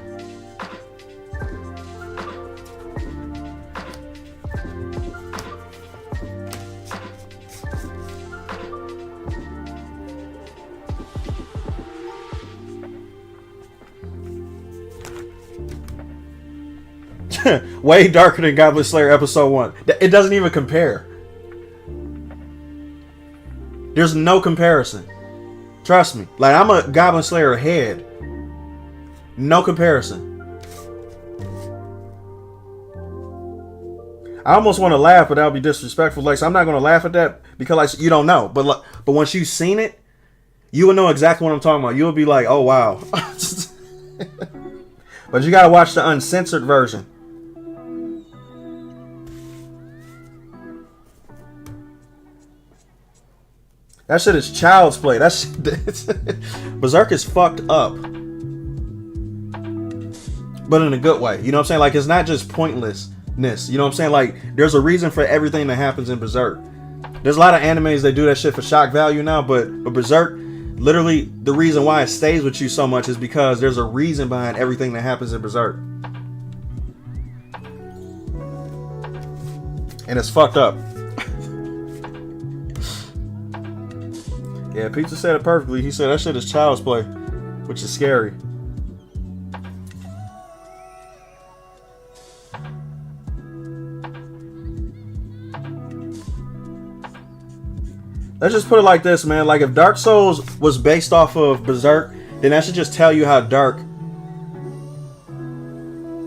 Way darker than Goblin Slayer episode 1. It doesn't even compare. There's no comparison. Trust me. Like, I'm a Goblin Slayer head. No comparison. I almost want to laugh, but that would be disrespectful. Like, so I'm not going to laugh at that because, like, you don't know. But once you've seen it, you will know exactly what I'm talking about. You'll be like, oh, wow. But you got to watch the uncensored version. That shit is child's play. That shit, Berserk is fucked up, but in a good way. You know what I'm saying? Like, it's not just pointlessness. You know what I'm saying? Like, there's a reason for everything that happens in Berserk. There's a lot of animes that do that shit for shock value now, but Berserk, literally, the reason why it stays with you so much is because there's a reason behind everything that happens in Berserk. And it's fucked up. Yeah, Pizza said it perfectly. He said that shit is child's play, which is scary. Let's just put it like this, man. Like, if Dark Souls was based off of Berserk, then that should just tell you how dark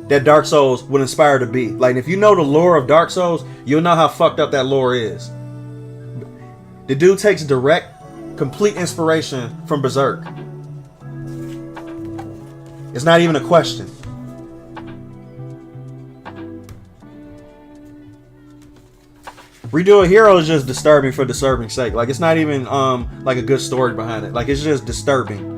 that Dark Souls would inspire to be. Like, if you know the lore of Dark Souls, you'll know how fucked up that lore is. The dude takes direct, complete inspiration from Berserk. It's not even a question. Redo a Hero is just disturbing for disturbing's sake. Like, it's not even like a good story behind it. Like, it's just disturbing.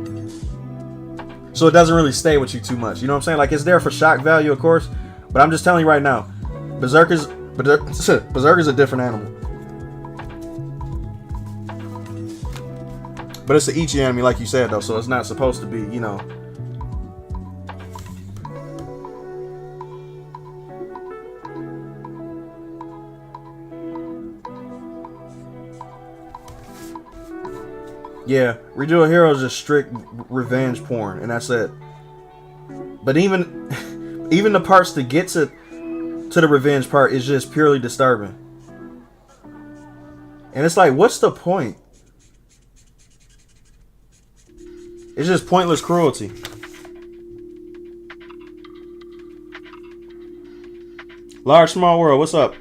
So it doesn't really stay with you too much. You know what I'm saying? Like, it's there for shock value, of course. But I'm just telling you right now, Berserk is a different animal. But it's an Ichi anime, like you said, though. So it's not supposed to be, you know. Yeah, Redo a Hero is just strict revenge porn, and that's it. But even the parts to get to the revenge part is just purely disturbing. And it's like, what's the point? It's just pointless cruelty. Large Small World, what's up?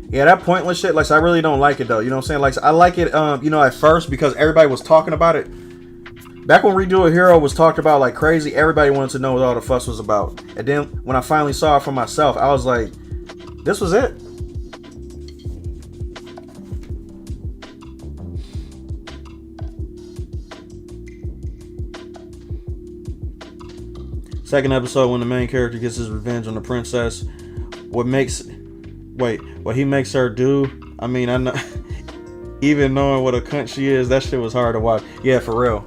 Yeah, that pointless shit, like, I really don't like it, though. You know what I'm saying? Like, I like it, you know, at first because everybody was talking about it. Back when Redo a Hero was talked about like crazy, everybody wanted to know what all the fuss was about. And then when I finally saw it for myself, I was like, this was it. Second episode, when the main character gets his revenge on the princess, what he makes her do, I mean, I know, even knowing what a cunt she is, that shit was hard to watch. Yeah, for real.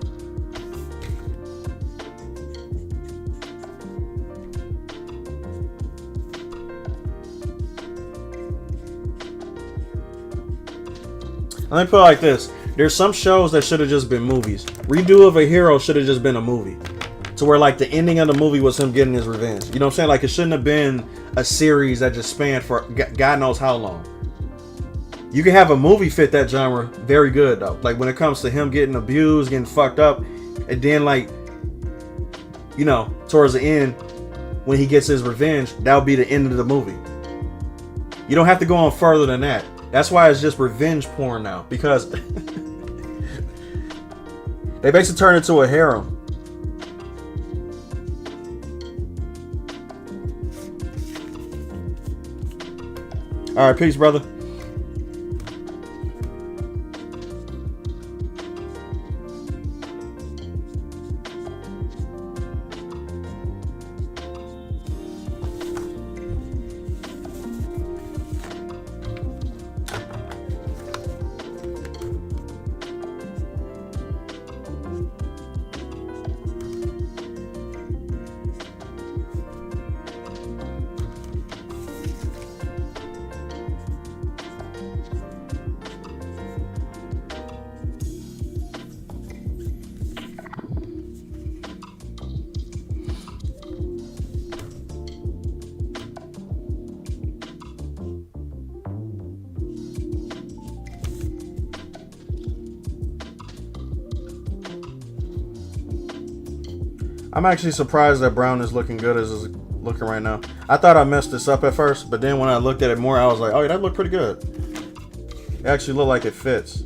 Let me put it like this. There's some shows that should have just been movies. Redo of a Hero should have just been a movie. To where like the ending of the movie was him getting his revenge. You know what I'm saying? Like it shouldn't have been a series that just spanned for God knows how long. You can have a movie fit that genre very good though. Like when it comes to him getting abused, getting fucked up, and then like, you know, towards the end, when he gets his revenge, that'll be the end of the movie. You don't have to go on further than that. That's why it's just revenge porn now. Because they basically turn it into a harem. Alright, peace, brother. I'm actually surprised that brown is looking good as it's looking right now. I thought I messed this up at first, but then when I looked at it more, I was like, oh, yeah, that looked pretty good. It actually looked like it fits.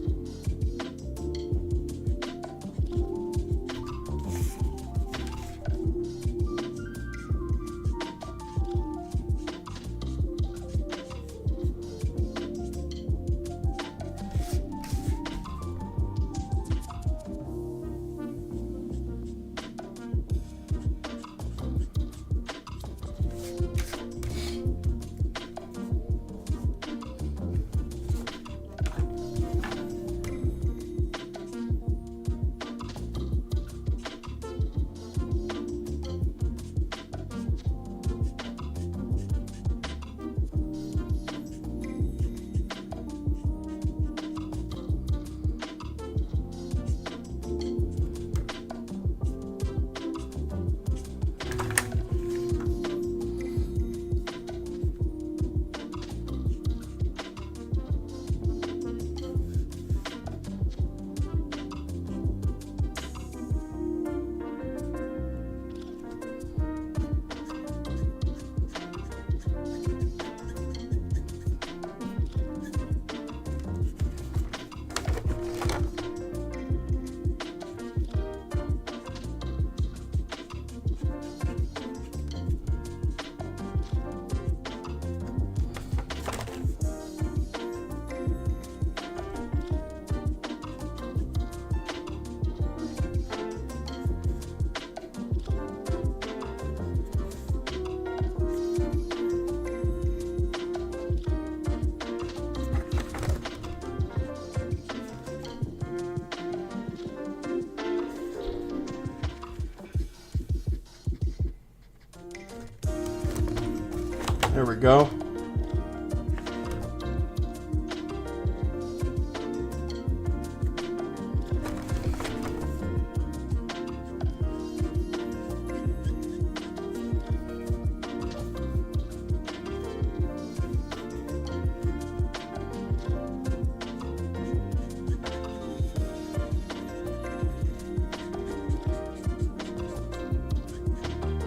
There we go.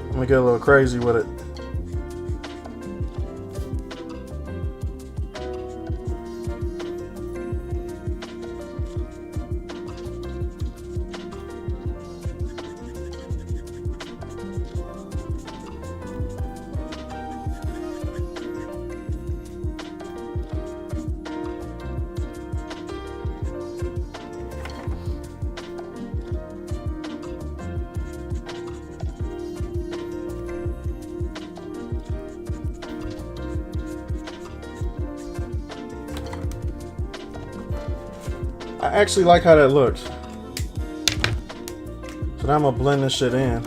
I'm gonna get a little crazy with it. I actually like how that looks. So now I'm gonna blend this shit in.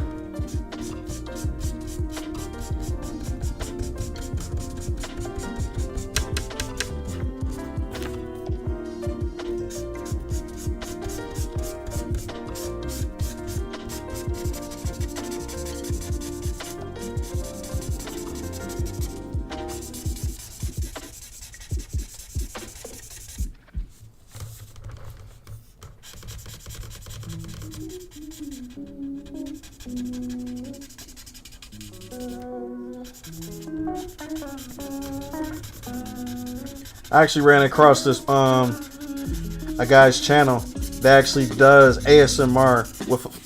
I actually ran across this a guy's channel that actually does ASMR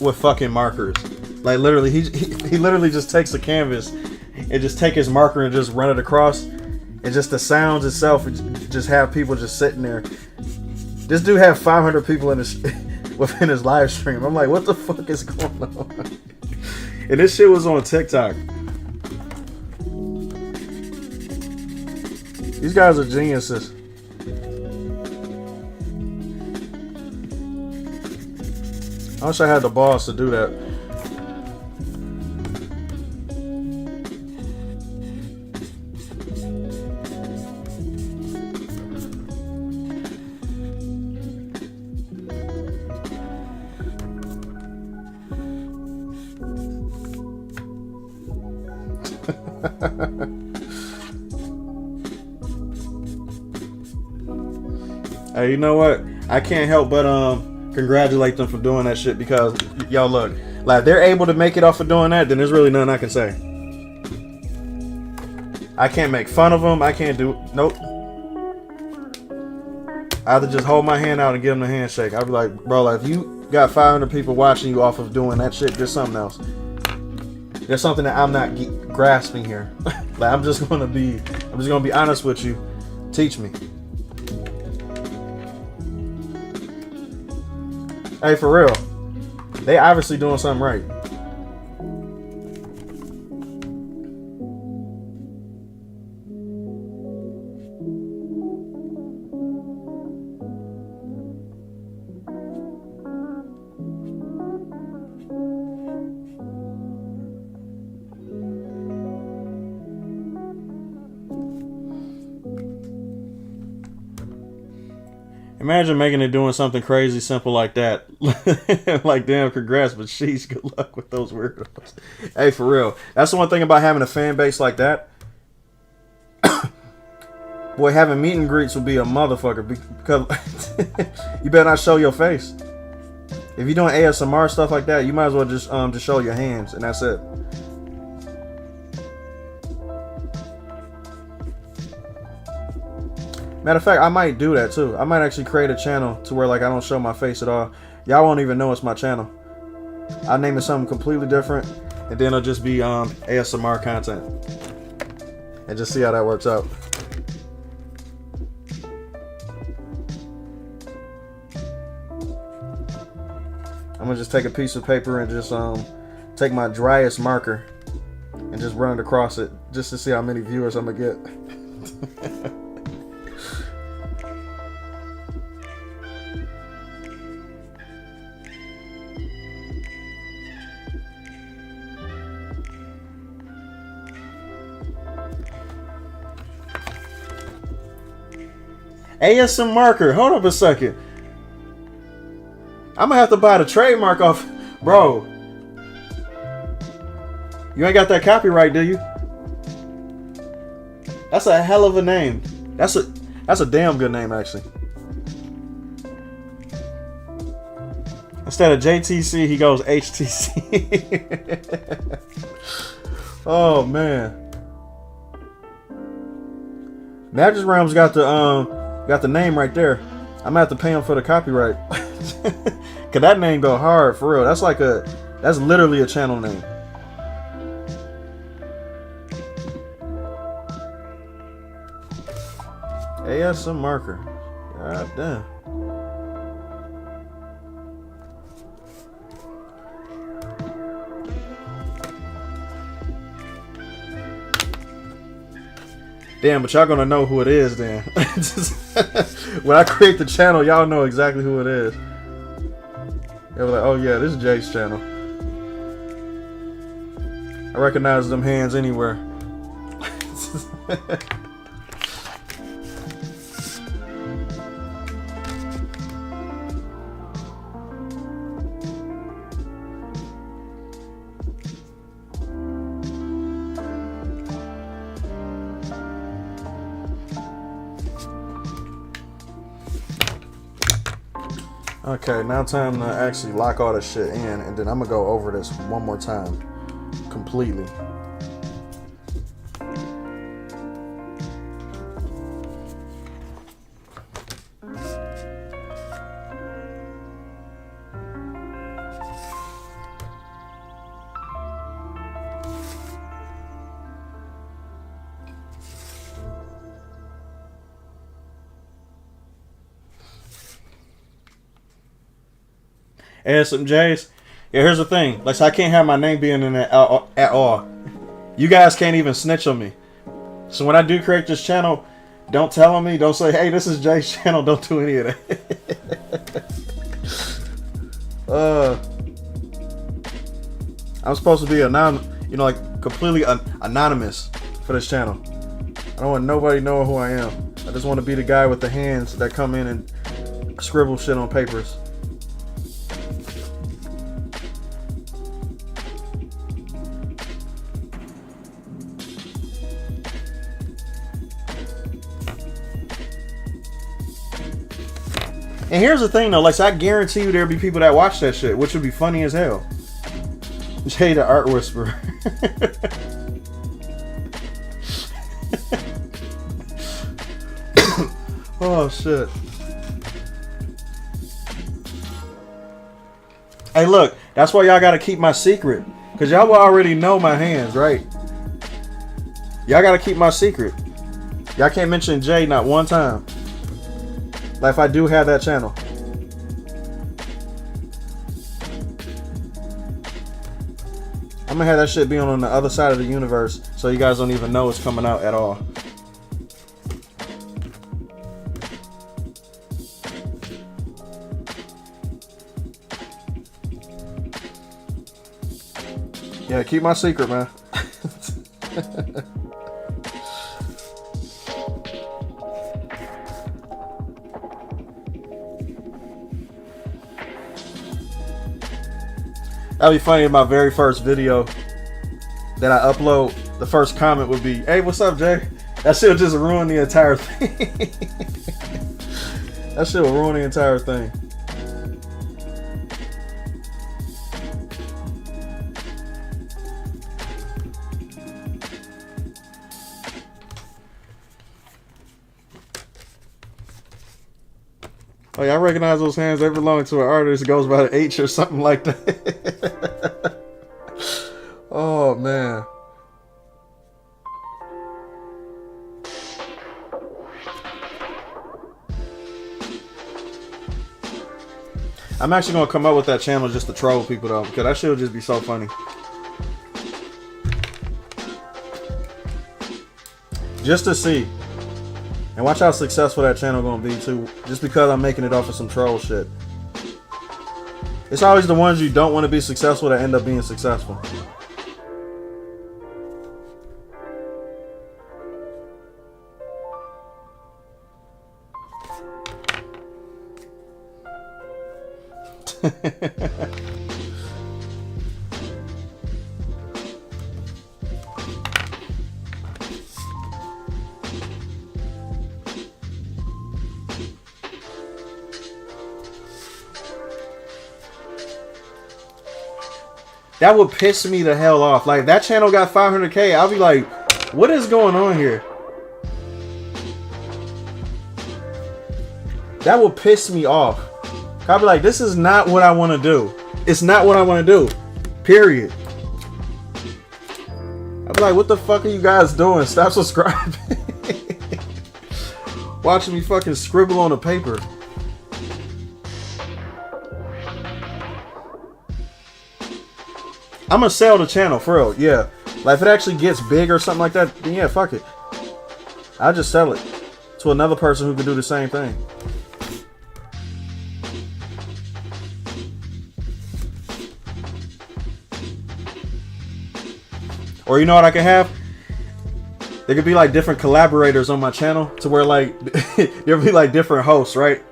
with fucking markers. Like literally, he literally just takes a canvas and just take his marker and just run it across, and just the sounds itself, just have people just sitting there. This dude had 500 people in his within his live stream. I'm like, what the fuck is going on? And this shit was on TikTok. These guys are geniuses. I wish I had the balls to do that. Hey, you know what? I can't help but congratulate them for doing that shit, because y'all look, like if they're able to make it off of doing that, then there's really nothing I can say. I can't make fun of them. I can't do nope. I either just hold my hand out and give them the handshake. I'd be like, bro, like, if you got 500 people watching you off of doing that shit, there's something else. There's something that I'm not grasping here. Like I'm just gonna be honest with you. Teach me. Hey, for real, they obviously doing something right. Imagine making it doing something crazy simple like that. Like, damn, congrats, but sheesh, good luck with those weirdos. Hey, for real. That's the one thing about having a fan base like that. Boy, having meet and greets would be a motherfucker, because you better not show your face. If you're doing ASMR stuff like that, you might as well just show your hands, and that's it. Matter of fact, I might do that too. I might actually create a channel to where like I don't show my face at all. Y'all won't even know it's my channel. I'll name it something completely different, and then it'll just be ASMR content. And just see how that works out. I'm gonna just take a piece of paper and just take my driest marker and just run it across it, just to see how many viewers I'm gonna get. ASM marker. Hold up a second. I'm gonna have to buy the trademark off, bro. You ain't got that copyright, do you? That's a hell of a name. That's a damn good name, actually. Instead of JTC, he goes HTC. Oh man. Mattress Realms got the name right there. I'm gonna have to pay him for the copyright. Cause that name go hard for real. That's literally a channel name. ASM marker. God damn. Damn, but y'all gonna know who it is then. When I create the channel, y'all know exactly who it is. They'll be like, oh yeah, this is Jay's channel. I recognize them hands anywhere. Okay, now time to actually lock all this shit in, and then I'm gonna go over this one more time, completely. Add some J's. Yeah, here's the thing. Like, so I can't have my name being in it at all. You guys can't even snitch on me. So when I do create this channel, don't tell on me. Don't say, hey, this is Jay's channel. Don't do any of that. I'm supposed to be completely anonymous for this channel. I don't want nobody knowing who I am. I just want to be the guy with the hands that come in and scribble shit on papers. And here's the thing though, like, so I guarantee you there'll be people that watch that shit, which would be funny as hell. Jay the Art Whisperer. Oh shit. Hey look, that's why y'all gotta keep my secret. Cause y'all will already know my hands, right? Y'all gotta keep my secret. Y'all can't mention Jay not one time. Like if I do have that channel. I'm gonna have that shit be on the other side of the universe so you guys don't even know it's coming out at all. Yeah, keep my secret, man. That'd be funny. In my very first video that I upload, the first comment would be, "Hey, what's up, Jay?" That shit will just ruin the entire thing. That shit will ruin the entire thing. Oh yeah, I recognize those hands. They belong to an artist that goes by the H or something like that. Oh man. I'm actually gonna come up with that channel just to troll people though, because that shit would just be so funny. Just to see. And watch how successful that channel gonna be too, just because I'm making it off of some troll shit. It's always the ones you don't want to be successful that end up being successful. That would piss me the hell off. Like, that channel got 500K. I'll be like, what is going on here? That would piss me off. I'll be like, this is not what I want to do. It's not what I want to do. Period. I'll be like, what the fuck are you guys doing? Stop subscribing. Watching me fucking scribble on a paper. I'm gonna sell the channel for real, yeah. Like if it actually gets big or something like that, then yeah, fuck it. I'll just sell it to another person who can do the same thing. Or you know what I can have? There could be like different collaborators on my channel to where like there'll be like different hosts, right?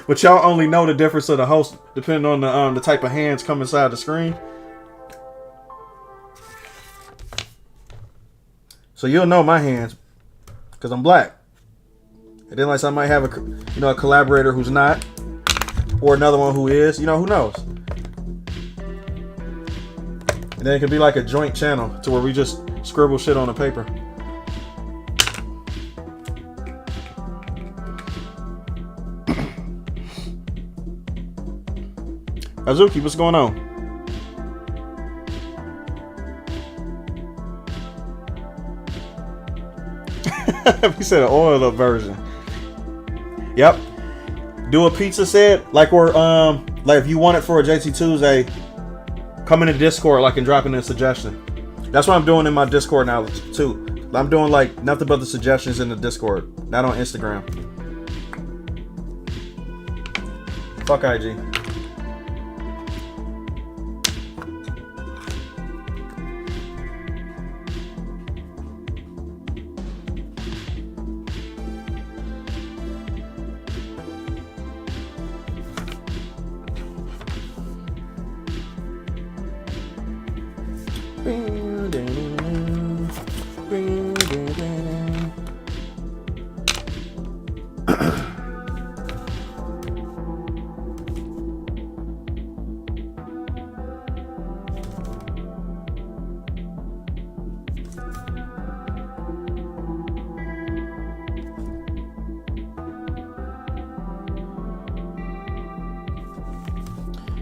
But y'all only know the difference of the host depending on the type of hands come inside the screen. So you'll know my hands because I'm black. And then like I might have a collaborator who's not, or another one who is. You know, who knows? And then it could be like a joint channel to where we just scribble shit on the paper. Azuki, what's going on? He said an oiled up version. Yep. Do a pizza set like we're like if you want it for a JT Tuesday, come in the Discord like and drop in a suggestion. That's what I'm doing in my Discord now too. I'm doing like nothing but the suggestions in the Discord, not on Instagram. Fuck IG.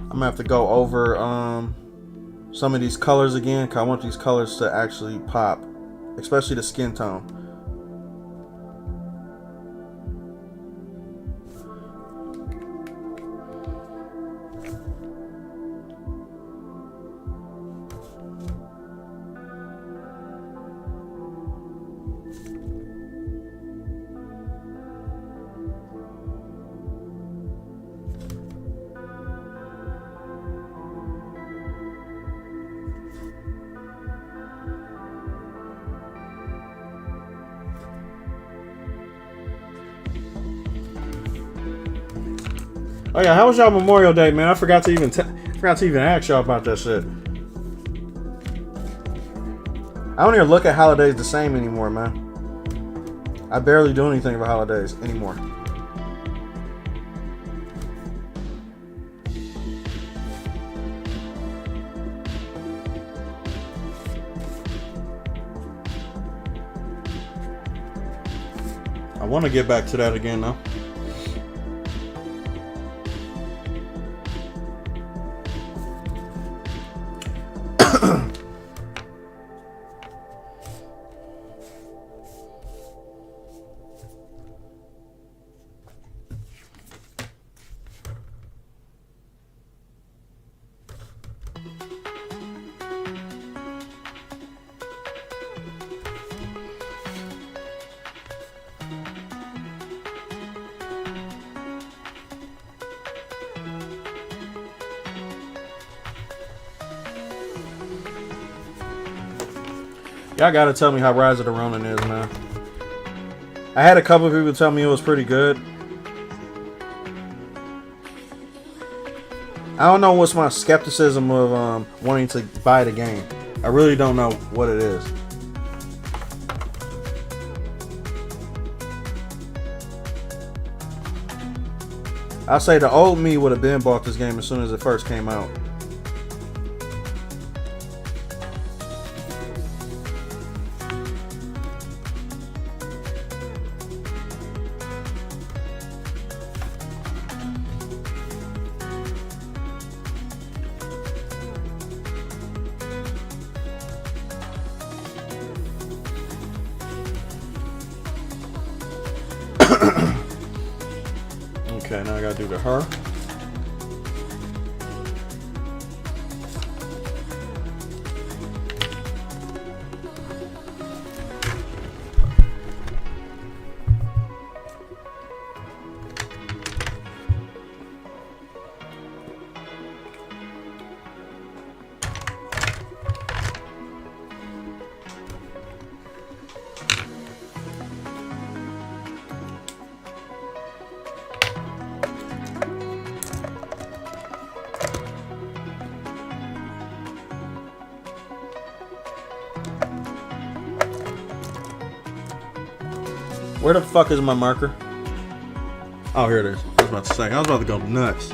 I'm gonna have to go over some of these colors again, because I want these colors to actually pop, especially the skin tone. Oh yeah, how was y'all Memorial Day, man? I forgot to even ask y'all about that shit. I don't even look at holidays the same anymore, man. I barely do anything about holidays anymore. I want to get back to that again, though. Y'all gotta tell me how Rise of the Ronin is, man. I had a couple of people tell me it was pretty good. I don't know what's my skepticism of wanting to buy the game. I really don't know what it is. I say the old me would have been bought this game as soon as it first came out. Okay, now I gotta do the her. Where the fuck is my marker? Oh, here it is. I was about to say. I was about to go nuts.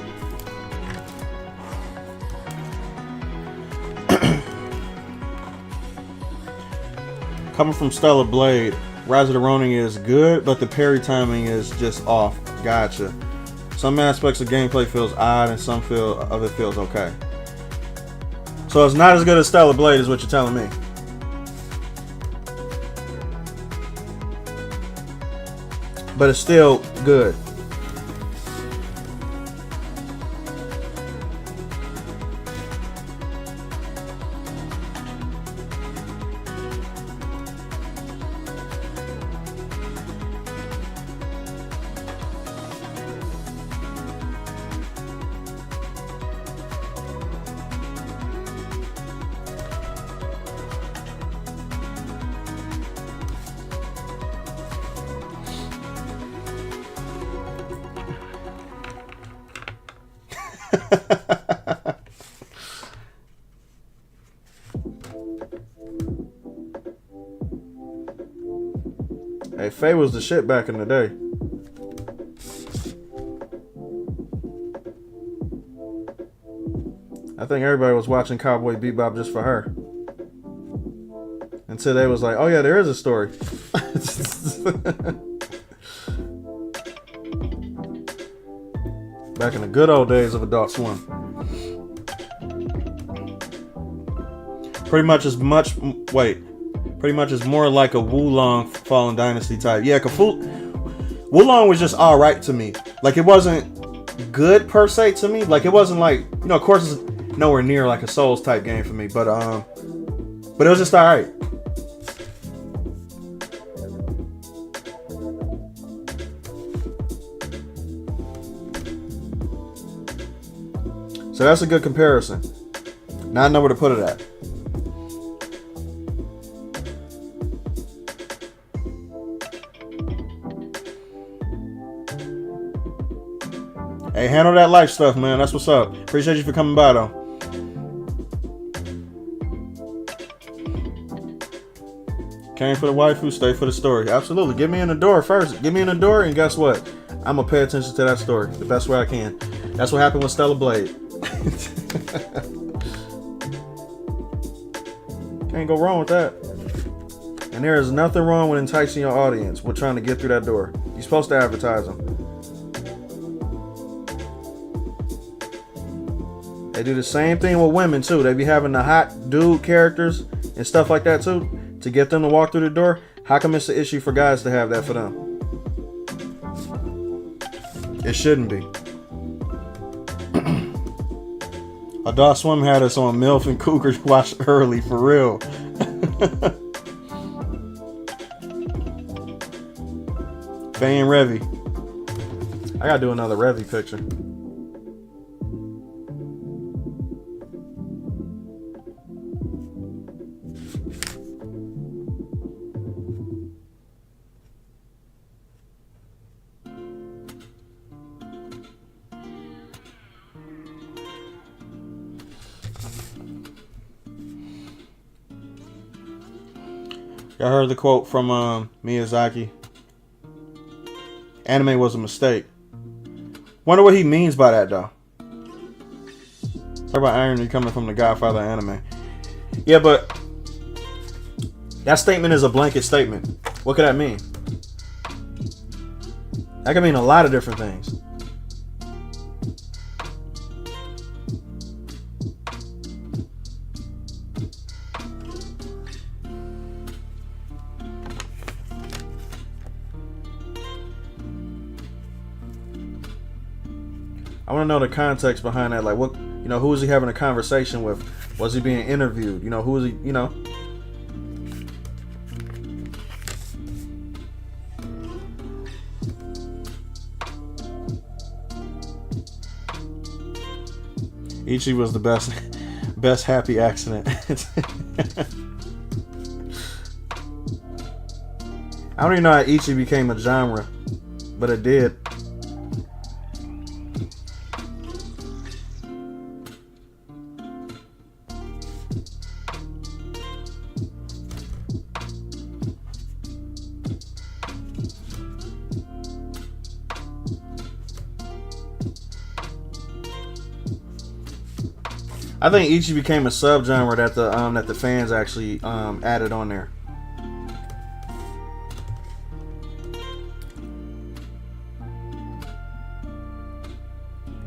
Coming from Stellar Blade, Rise of the Ronin is good, but the parry timing is just off. Gotcha. Some aspects of gameplay feels odd, and some of it feels okay. So it's not as good as Stellar Blade, is what you're telling me. But it's still good. Hey, Faye was the shit back in the day. I think everybody was watching Cowboy Bebop just for her. Until they was like, oh yeah, there is a story. Back in the good old days of Adult Swim. Pretty much as more like a Wulong Fallen Dynasty type. Yeah, Wulong was just alright to me. Like, it wasn't good per se to me. Like, it wasn't like, you know, of course it's nowhere near like a Souls type game for me, but it was just alright. So that's a good comparison. Now I know where to put it at. Hey, handle that life stuff, man. That's what's up. Appreciate you for coming by, though. Came for the waifu, stay for the story. Absolutely. Get me in the door first. Get me in the door, and guess what? I'm going to pay attention to that story the best way I can. That's what happened with Stellar Blade. Can't go wrong with that. And there is nothing wrong with enticing your audience with trying to get through that door. You're supposed to advertise them. They do the same thing with women too. They be having the hot dude characters and stuff like that too to get them to walk through the door. How come it's an issue for guys to have that for them? It shouldn't be. Adult Swim had us on MILF and Cougars watch early, for real. Faye and Revy. I gotta do another Revy picture. I heard the quote from Miyazaki. Anime was a mistake. Wonder what he means by that though. Talk about irony coming from the godfather of anime. Yeah, but that statement is a blanket statement. What could that mean? That could mean a lot of different things. I want to know the context behind that. Like, what, who was he having a conversation with? Was he being interviewed? Who was he, Ichi was the best happy accident. I don't even know how Ichi became a genre, but it did. I think Ichi became a subgenre that the fans actually added on there.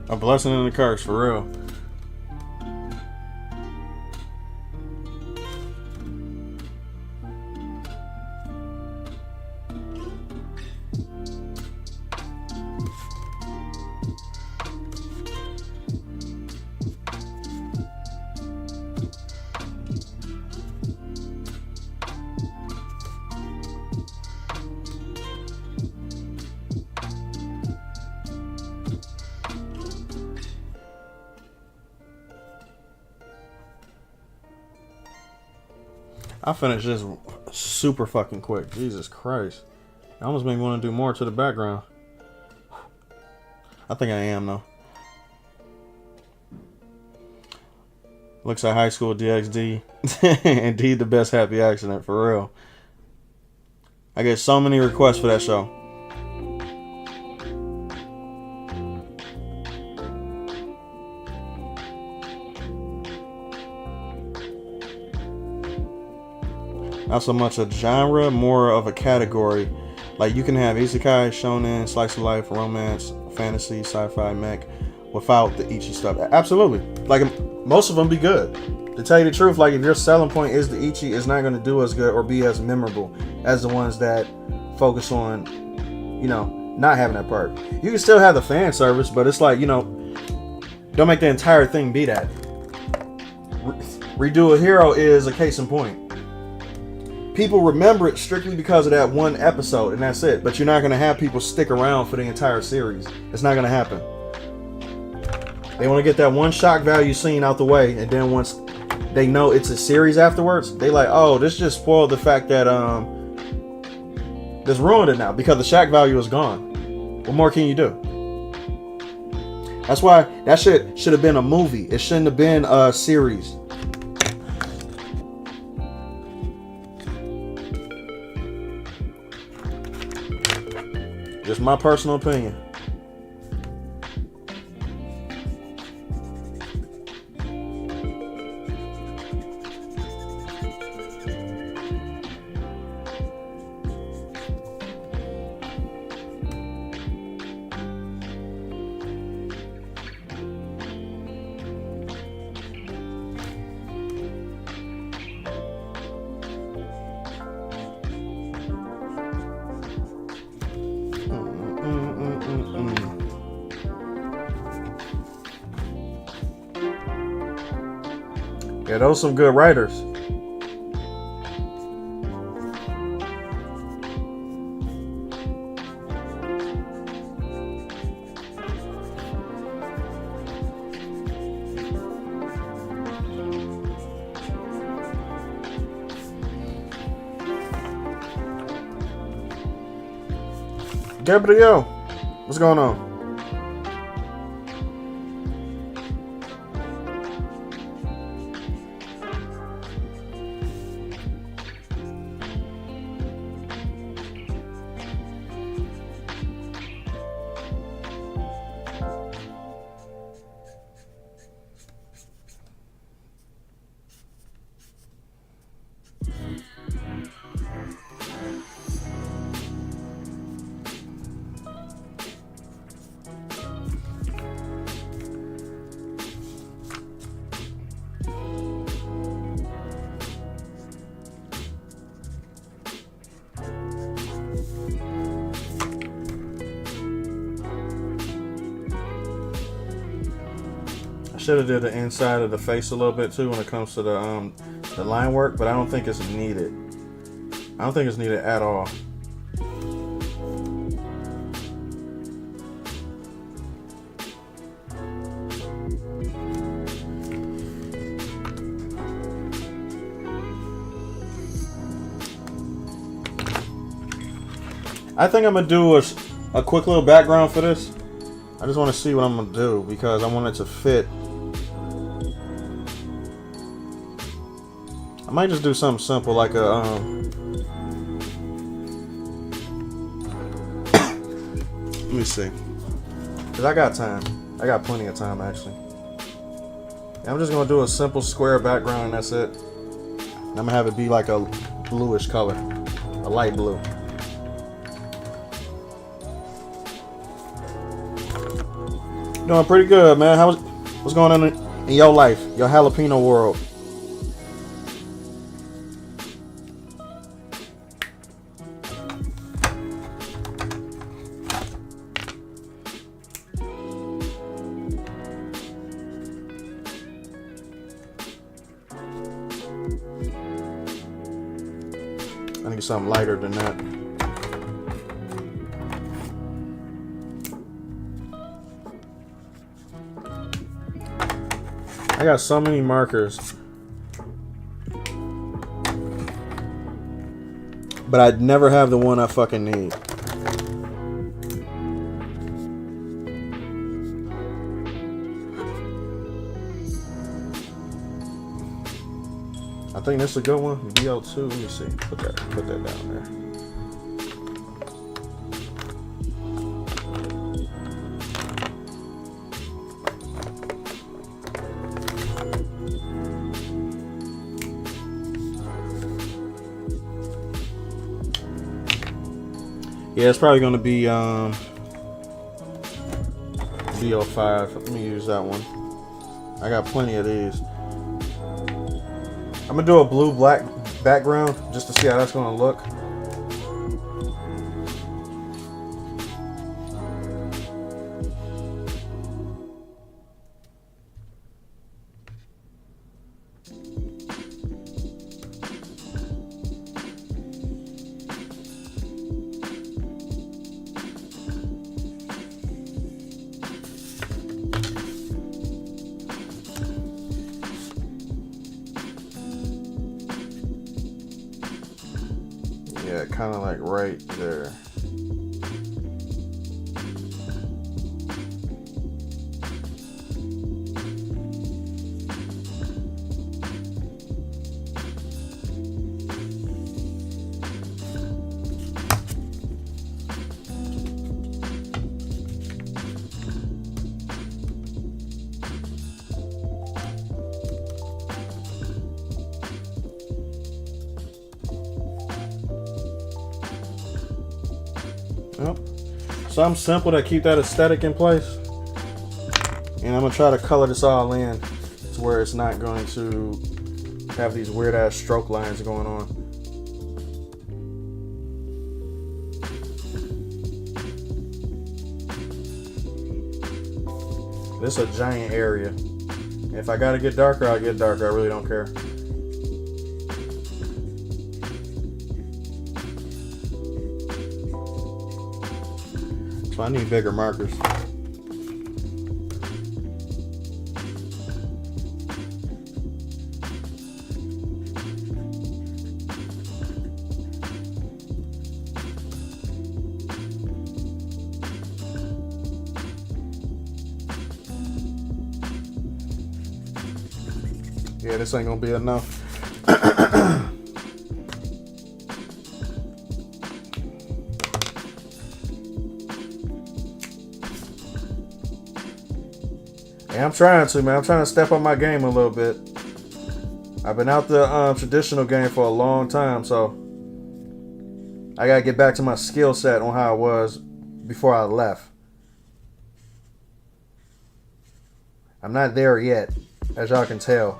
A blessing and a curse, for real. I finished this super fucking quick. Jesus Christ. It almost made me want to do more to the background. I think I am, though. Looks like High School DxD. Indeed the best happy accident, for real. I get so many requests for that show. Not so much a genre, more of a category. Like, you can have isekai, shonen, slice of life, romance, fantasy, sci-fi, mech, without the Ichi stuff. Absolutely. Like, most of them be good. To tell you the truth, like, if your selling point is the Ichi, it's not going to do as good or be as memorable as the ones that focus on, not having that part. You can still have the fan service, but it's like, don't make the entire thing be that. Redo a Hero is a case in point. People remember it strictly because of that one episode, and that's it. But you're not going to have people stick around for the entire series. It's not going to happen. They want to get that one shock value scene out the way, and then once they know it's a series afterwards, they like, oh, this just spoiled the fact that this ruined it now because the shock value is gone. What more can you do? That's why that shit should have been a movie. It shouldn't have been a series. Just my personal opinion. Yeah, those some good writers. Gabriel, what's going on? Should have did the inside of the face a little bit too when it comes to the line work, but I don't think it's needed. I don't think it's needed at all. I think I'm gonna do a quick little background for this. I just want to see what I'm gonna do because I want it to fit. I might just do something simple like a let me see, cause I got time. I got plenty of time actually. And I'm just gonna do a simple square background and that's it. And I'm gonna have it be like a bluish color, a light blue. Doing pretty good, man. What's going on in your life, your jalapeno world? I need something lighter than that. I got so many markers, but I'd never have the one I fucking need. I think this is a good one. BL2. Let me see. Put that down there. Yeah, it's probably going to be BL5. Let me use that one. I got plenty of these. I'm going to do a blue-black background just to see how that's going to look. Yeah, kind of like right there. Yep. Something simple to keep that aesthetic in place. And I'm going to try to color this all in to where it's not going to have these weird ass stroke lines going on. This is a giant area. If I got to get darker, I'll get darker. I really don't care. So I need bigger markers. Yeah, this ain't gonna be enough. Yeah, I'm trying to, man. I'm trying to step up my game a little bit. I've been out the traditional game for a long time, so I gotta get back to my skill set on how it was before I left. I'm not there yet, as y'all can tell.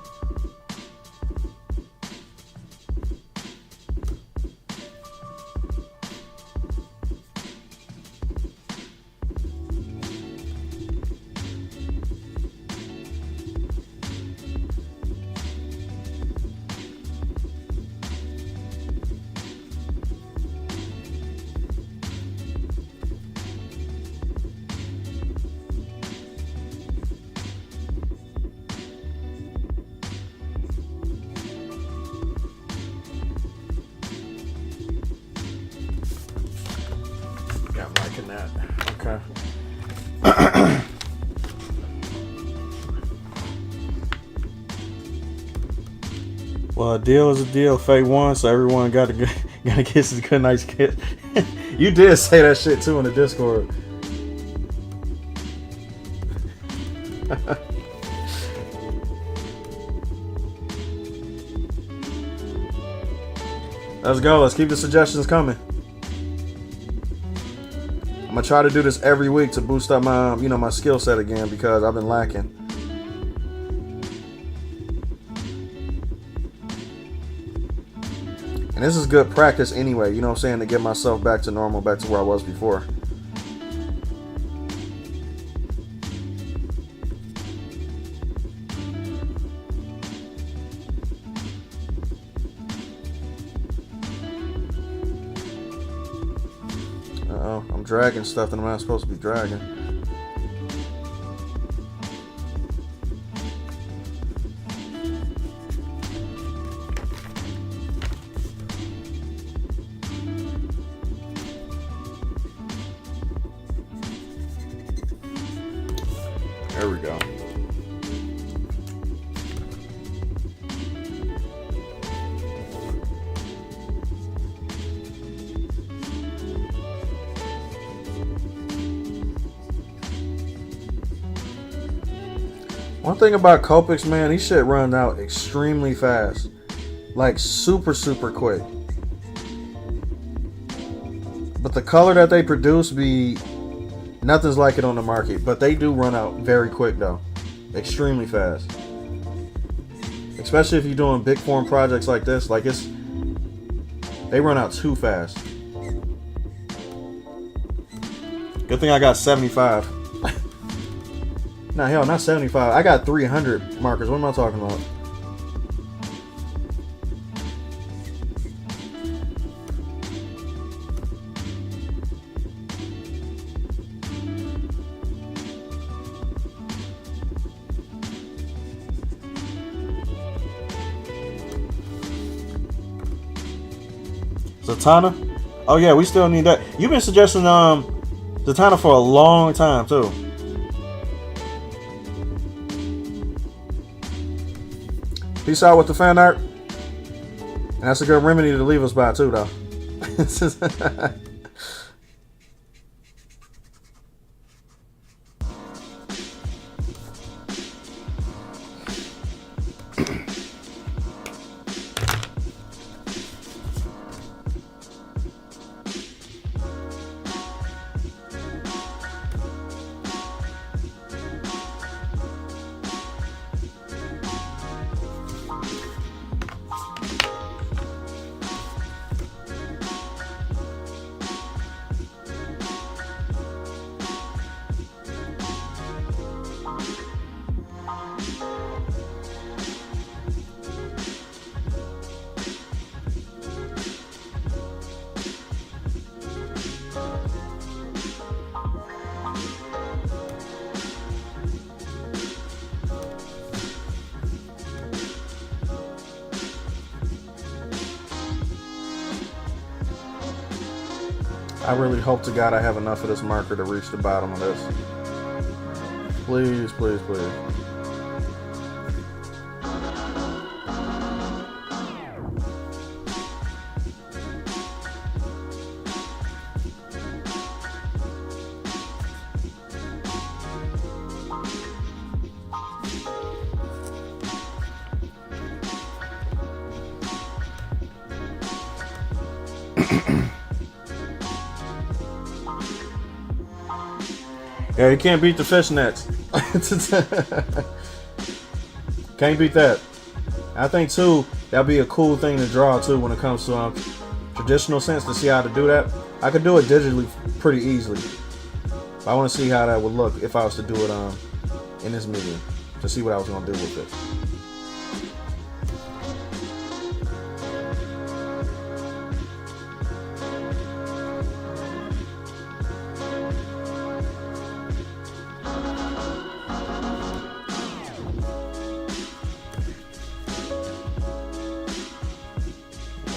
liking that. Okay. Well, a deal is a deal. Faye won, so everyone got to kiss his good night's kiss. You did say that shit too in the Discord. Let's go. Let's keep the suggestions coming. I'm gonna try to do this every week to boost up my, my skill set again, because I've been lacking. And this is good practice anyway, you know what I'm saying, to get myself back to normal, back to where I was before. Uh-oh, I'm dragging stuff that I'm not supposed to be dragging. There we go. One thing about Copics, man, these shit run out extremely fast. Like super, super quick. But the color that they produce be... nothing's like it on the market, but they do run out very quick though. Extremely fast. Especially if you're doing big form projects like this. Like they run out too fast. Good thing I got 75. Nah, hell, not 75. I got 300 markers. What am I talking about? Zatanna? Oh yeah, we still need that. You've been suggesting Zatanna for a long time too. Peace out with the fan art. And that's a good remedy to leave us by too though. I really hope to God I have enough of this marker to reach the bottom of this. Please, please, please. Yeah, you can't beat the fishnets. Can't beat that. I think too, that'd be a cool thing to draw too when it comes to traditional sense, to see how to do that. I could do it digitally pretty easily. But I want to see how that would look if I was to do it in this medium, to see what I was going to do with it.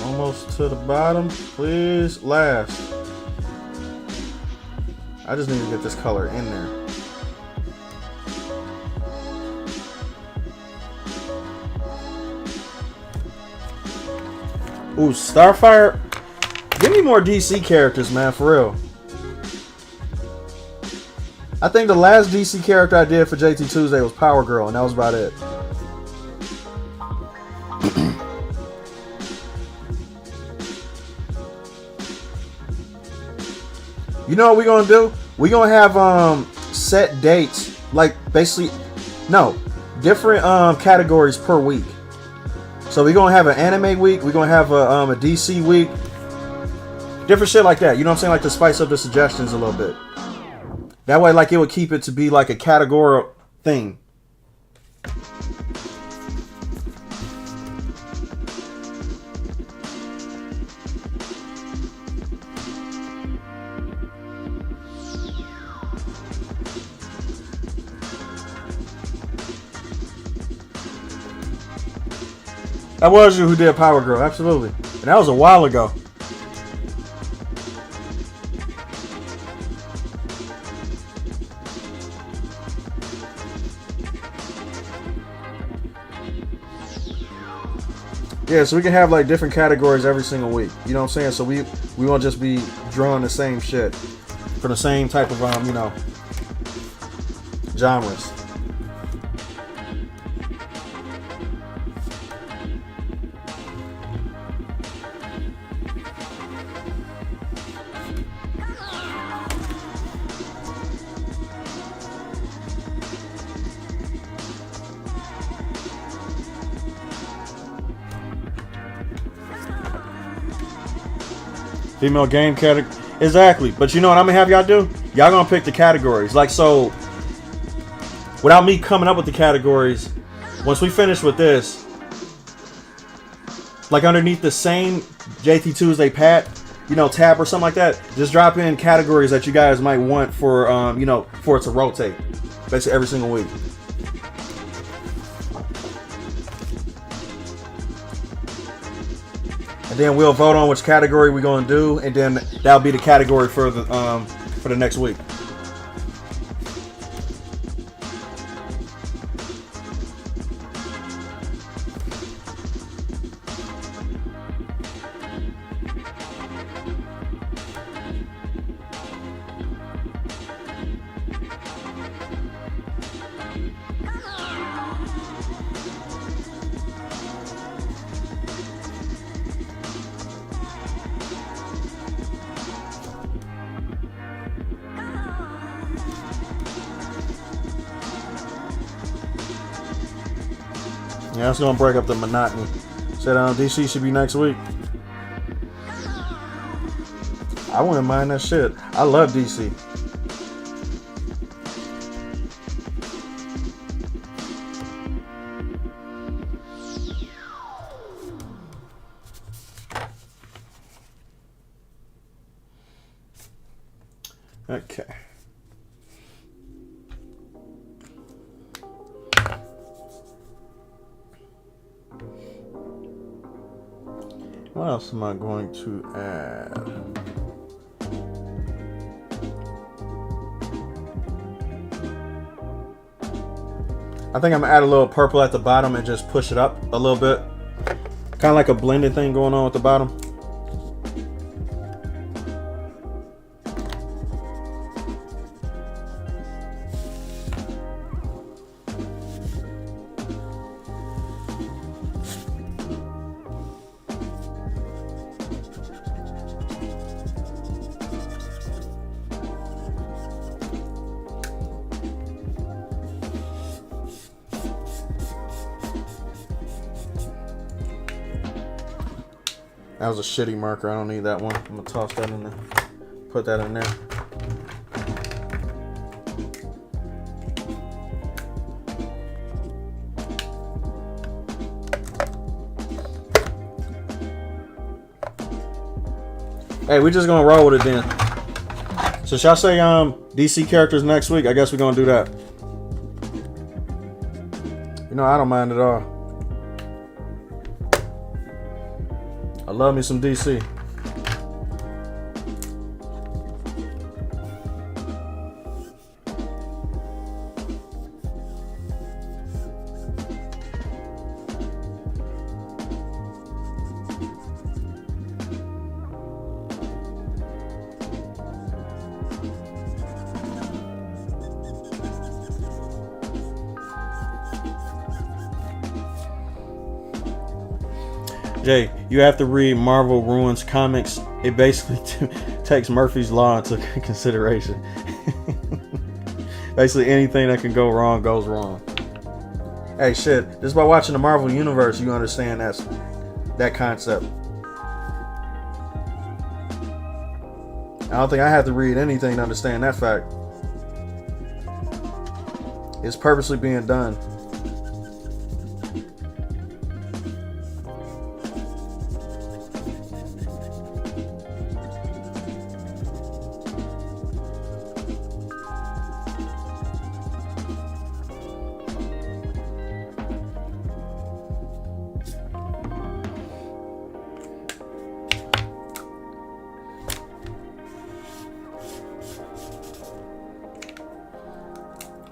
Almost to the bottom, please. Last. I just need to get this color in there. Ooh, Starfire. Give me more DC characters, man, for real. I think the last DC character I did for JT Tuesday was Power Girl, and that was about it. You know what we're gonna do? We're gonna have set dates, like basically, no, different categories per week. So we're gonna have an anime week. We're gonna have a DC week. Different shit like that. You know what I'm saying? Like to spice up the suggestions a little bit. That way, like it would keep it to be like a categorical thing. That was you who did Power Girl, absolutely. And that was a while ago. Yeah, so we can have like different categories every single week. You know what I'm saying? So we won't just be drawing the same shit for the same type of you know, genres. Female game category. Exactly. But you know what I'm gonna have y'all do? Y'all gonna pick the categories. Like, so without me coming up with the categories, once we finish with this, like underneath the same JT Tuesday Pat, you know, tab or something like that, just drop in categories that you guys might want for you know, for it to rotate basically every single week. And then we'll vote on which category we're gonna do, and then that'll be the category for the next week. Yeah, that's gonna break up the monotony. Said DC should be next week. I wouldn't mind that shit. I love DC. Okay. What else am I going to add? I think I'm gonna add a little purple at the bottom and just push it up a little bit. Kind of like a blended thing going on at the bottom. That was a shitty marker. I don't need that one. I'm gonna toss that in there. Put that in there. Hey, we just gonna roll with it then. So shall I say DC characters next week? I guess we're gonna do that. You know, I don't mind at all. I love me some DC. Jay, you have to read Marvel Ruins comics. It basically takes Murphy's Law into consideration. Basically, anything that can go wrong goes wrong. Hey, shit. Just by watching the Marvel Universe, you understand that concept. I don't think I have to read anything to understand that fact. It's purposely being done.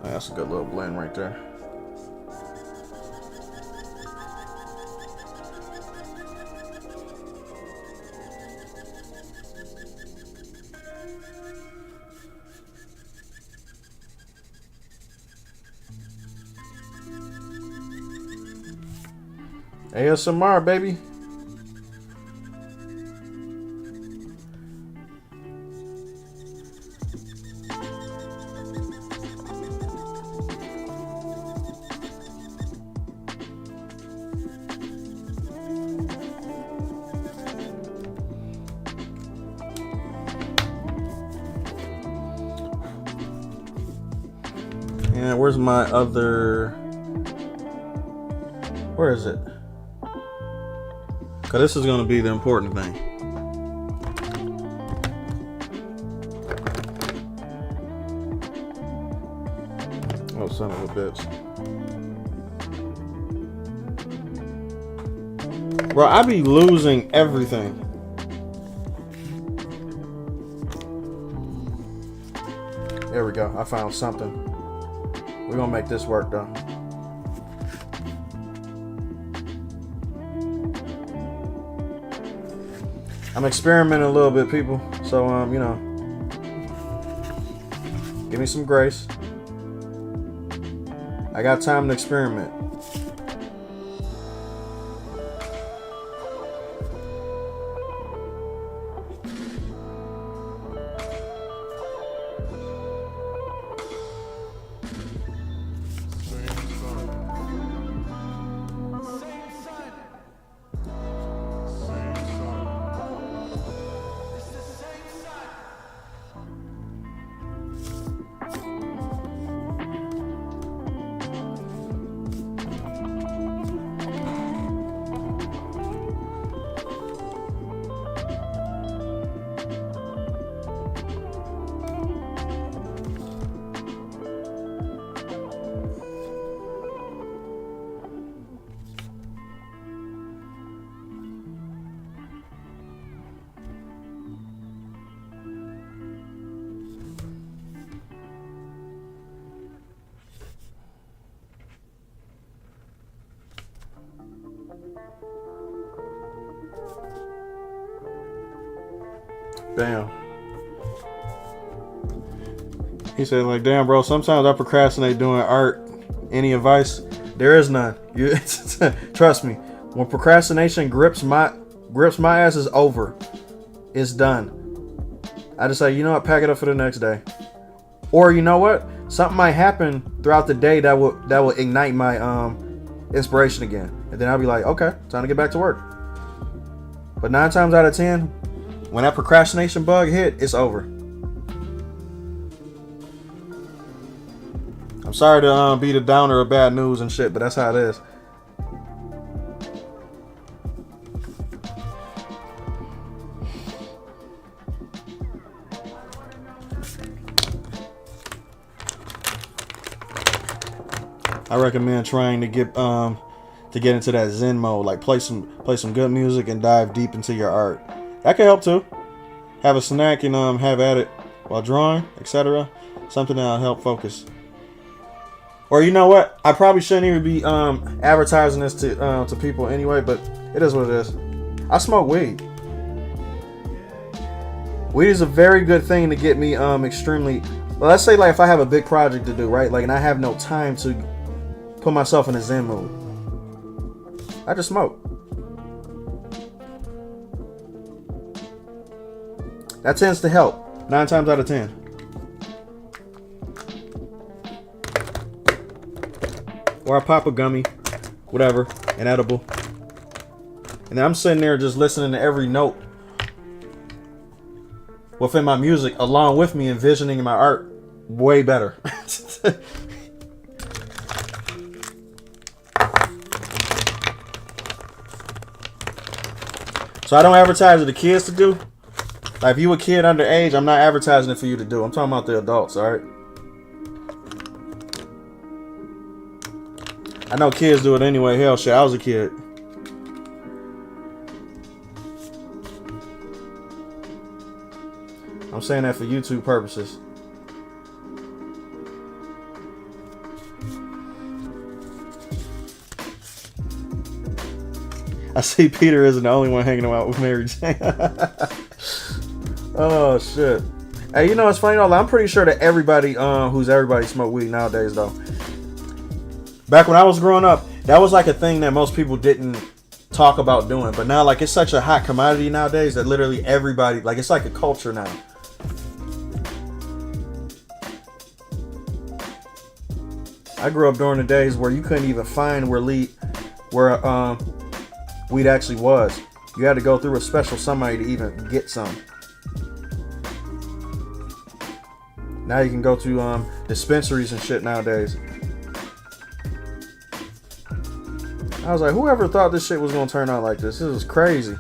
That's a good little blend right there. ASMR, baby. And where's my other... Where is it? Because this is going to be the important thing. Oh, son of a bitch. Bro, I be losing everything. There we go. I found something. We're going to make this work, though. I'm experimenting a little bit, people. So, you know, give me some grace. I got time to experiment. Damn. He said, like, damn, bro, sometimes I procrastinate doing art. Any advice? There is none. Trust me. When procrastination grips my ass, is over. It's done. I just say, you know what, pack it up for the next day. Or you know what? Something might happen throughout the day that will ignite my inspiration again. And then I'll be like, okay, time to get back to work. But 9 times out of 10, when that procrastination bug hit, it's over. I'm sorry to be the downer of bad news and shit, but that's how it is. I recommend trying to get into that Zen mode, like play some good music and dive deep into your art. That can help too. Have a snack and have at it while drawing, etc. Something that'll help focus. Or you know what? I probably shouldn't even be advertising this to people anyway, but it is what it is. I smoke weed. Weed is a very good thing to get me extremely. Well, let's say like if I have a big project to do, right? Like, and I have no time to put myself in a Zen mood, I just smoke. That tends to help 9 times out of 10. Or I pop a gummy, whatever, an edible. And then I'm sitting there just listening to every note within my music, along with me envisioning my art way better. So I don't advertise it to kids to do. Like if you a kid underage, I'm not advertising it for you to do. I'm talking about the adults, alright? I know kids do it anyway. Hell, shit, I was a kid. I'm saying that for YouTube purposes. I see Peter isn't the only one hanging out with Mary Jane. Oh, shit. Hey, you know, it's funny though. I'm pretty sure that everybody smoke weed nowadays, though. Back when I was growing up, that was like a thing that most people didn't talk about doing. But now, like, it's such a hot commodity nowadays that literally everybody, like, it's like a culture now. I grew up during the days where you couldn't even find where weed actually was. You had to go through a special somebody to even get some. Now you can go to dispensaries and shit nowadays. I was like, whoever thought this shit was gonna turn out like this? This is crazy.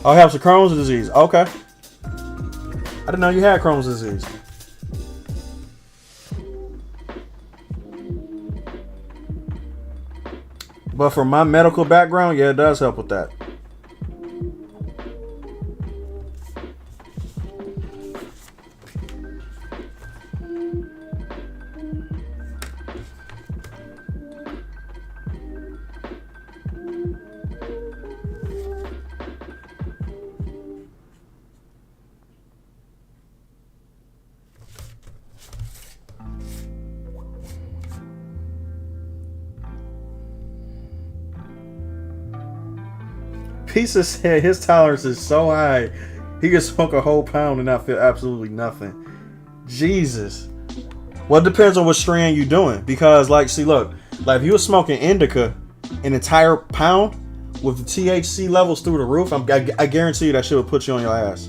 Oh, it helps with Crohn's disease. Okay. I didn't know you had Crohn's disease. But from my medical background, yeah, it does help with that. Pizza said his tolerance is so high, he can smoke a whole pound and not feel absolutely nothing. Jesus. Well, it depends on what strand you're doing. Because, like, see, look, like if you were smoking indica, an entire pound with the THC levels through the roof, I guarantee you that shit would put you on your ass.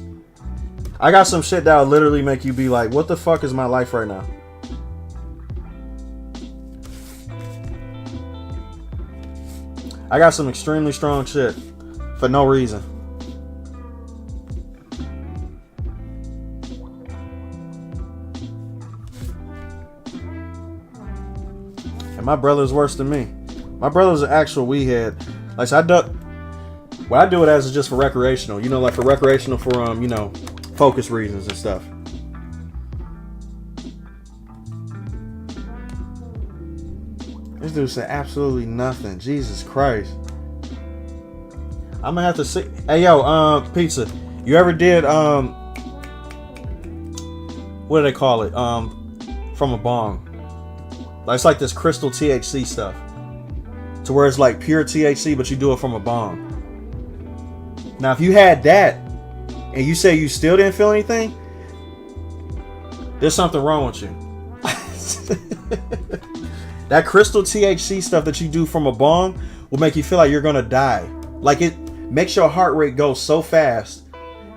I got some shit that will literally make you be like, what the fuck is my life right now? I got some extremely strong shit. For no reason. And my brother's worse than me. My brother's an actual weed head. Like, so what I do it as is just for recreational. You know, like for recreational for, you know, focus reasons and stuff. This dude said absolutely nothing. Jesus Christ. I'm gonna have to see. Hey yo, pizza. You ever did what do they call it? From a bong. Like, it's like this crystal THC stuff. To where it's like pure THC, but you do it from a bong. Now, if you had that and you say you still didn't feel anything, there's something wrong with you. That crystal THC stuff that you do from a bong will make you feel like you're gonna die. Like, it makes your heart rate go so fast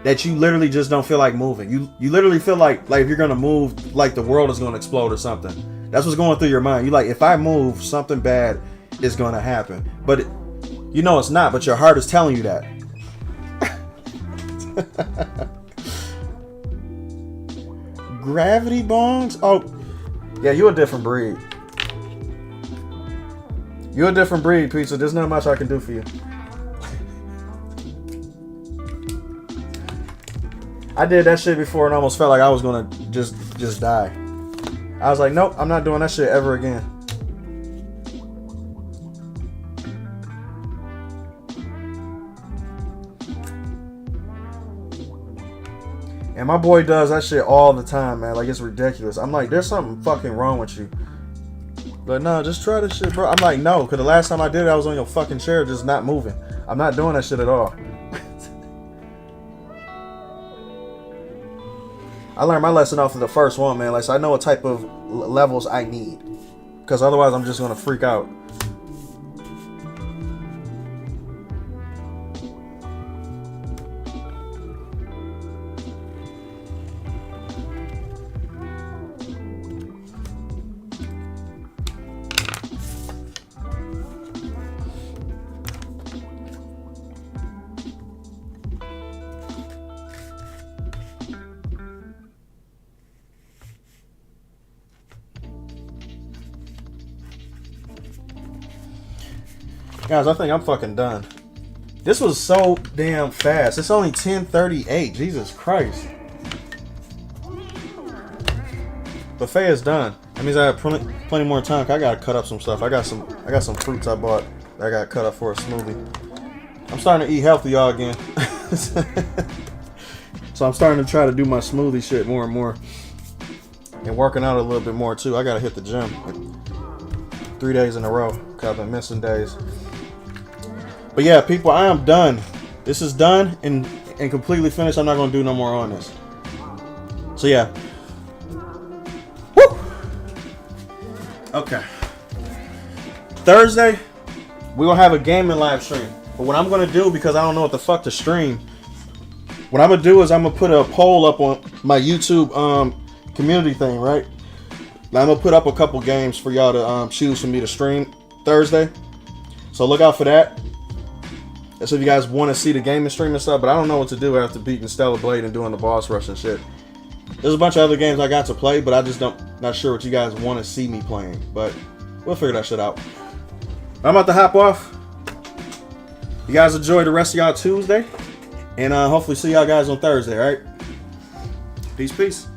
that you literally just don't feel like moving. You literally feel like if you're gonna move, like the world is gonna explode or something. That's what's going through your mind. You like, if I move, something bad is gonna happen. But you know it's not. But your heart is telling you that. Gravity bongs? Oh, yeah, you a different breed. You a different breed, pizza. There's not much I can do for you. I did that shit before and almost felt like I was gonna just die. I was like, nope, I'm not doing that shit ever again. And my boy does that shit all the time, man. Like, it's ridiculous. I'm like, there's something fucking wrong with you. But no, just try this shit, bro. I'm like, no, because the last time I did it, I was on your fucking chair just not moving. I'm not doing that shit at all. I learned my lesson off of the first one, man. Like, so I know what type of levels I need. Because otherwise, I'm just going to freak out. Guys, I think I'm fucking done. This was so damn fast. It's only 10:38. Jesus Christ. But Faye is done. That means I have plenty more time. I gotta cut up some stuff. I got some fruits I bought that I got cut up for a smoothie. I'm starting to eat healthy, y'all, again. So I'm starting to try to do my smoothie shit more and more. And working out a little bit more too. I gotta hit the gym 3 days in a row, because I've been missing days. But yeah, people, I am done. This is done and completely finished. I'm not going to do no more on this. So yeah. Woo! Okay. Thursday, we're going to have a gaming live stream. But what I'm going to do, because I don't know what the fuck to stream, what I'm going to do is I'm going to put a poll up on my YouTube community thing, right? Now I'm going to put up a couple games for y'all to choose for me to stream Thursday. So look out for that. So if you guys want to see the gaming stream and stuff, but I don't know what to do after beating Stellar Blade and doing the boss rush and shit. There's a bunch of other games I got to play, but I just not sure what you guys want to see me playing. But we'll figure that shit out. I'm about to hop off. You guys enjoy the rest of y'all Tuesday, and hopefully see y'all guys on Thursday. All right. Peace, peace.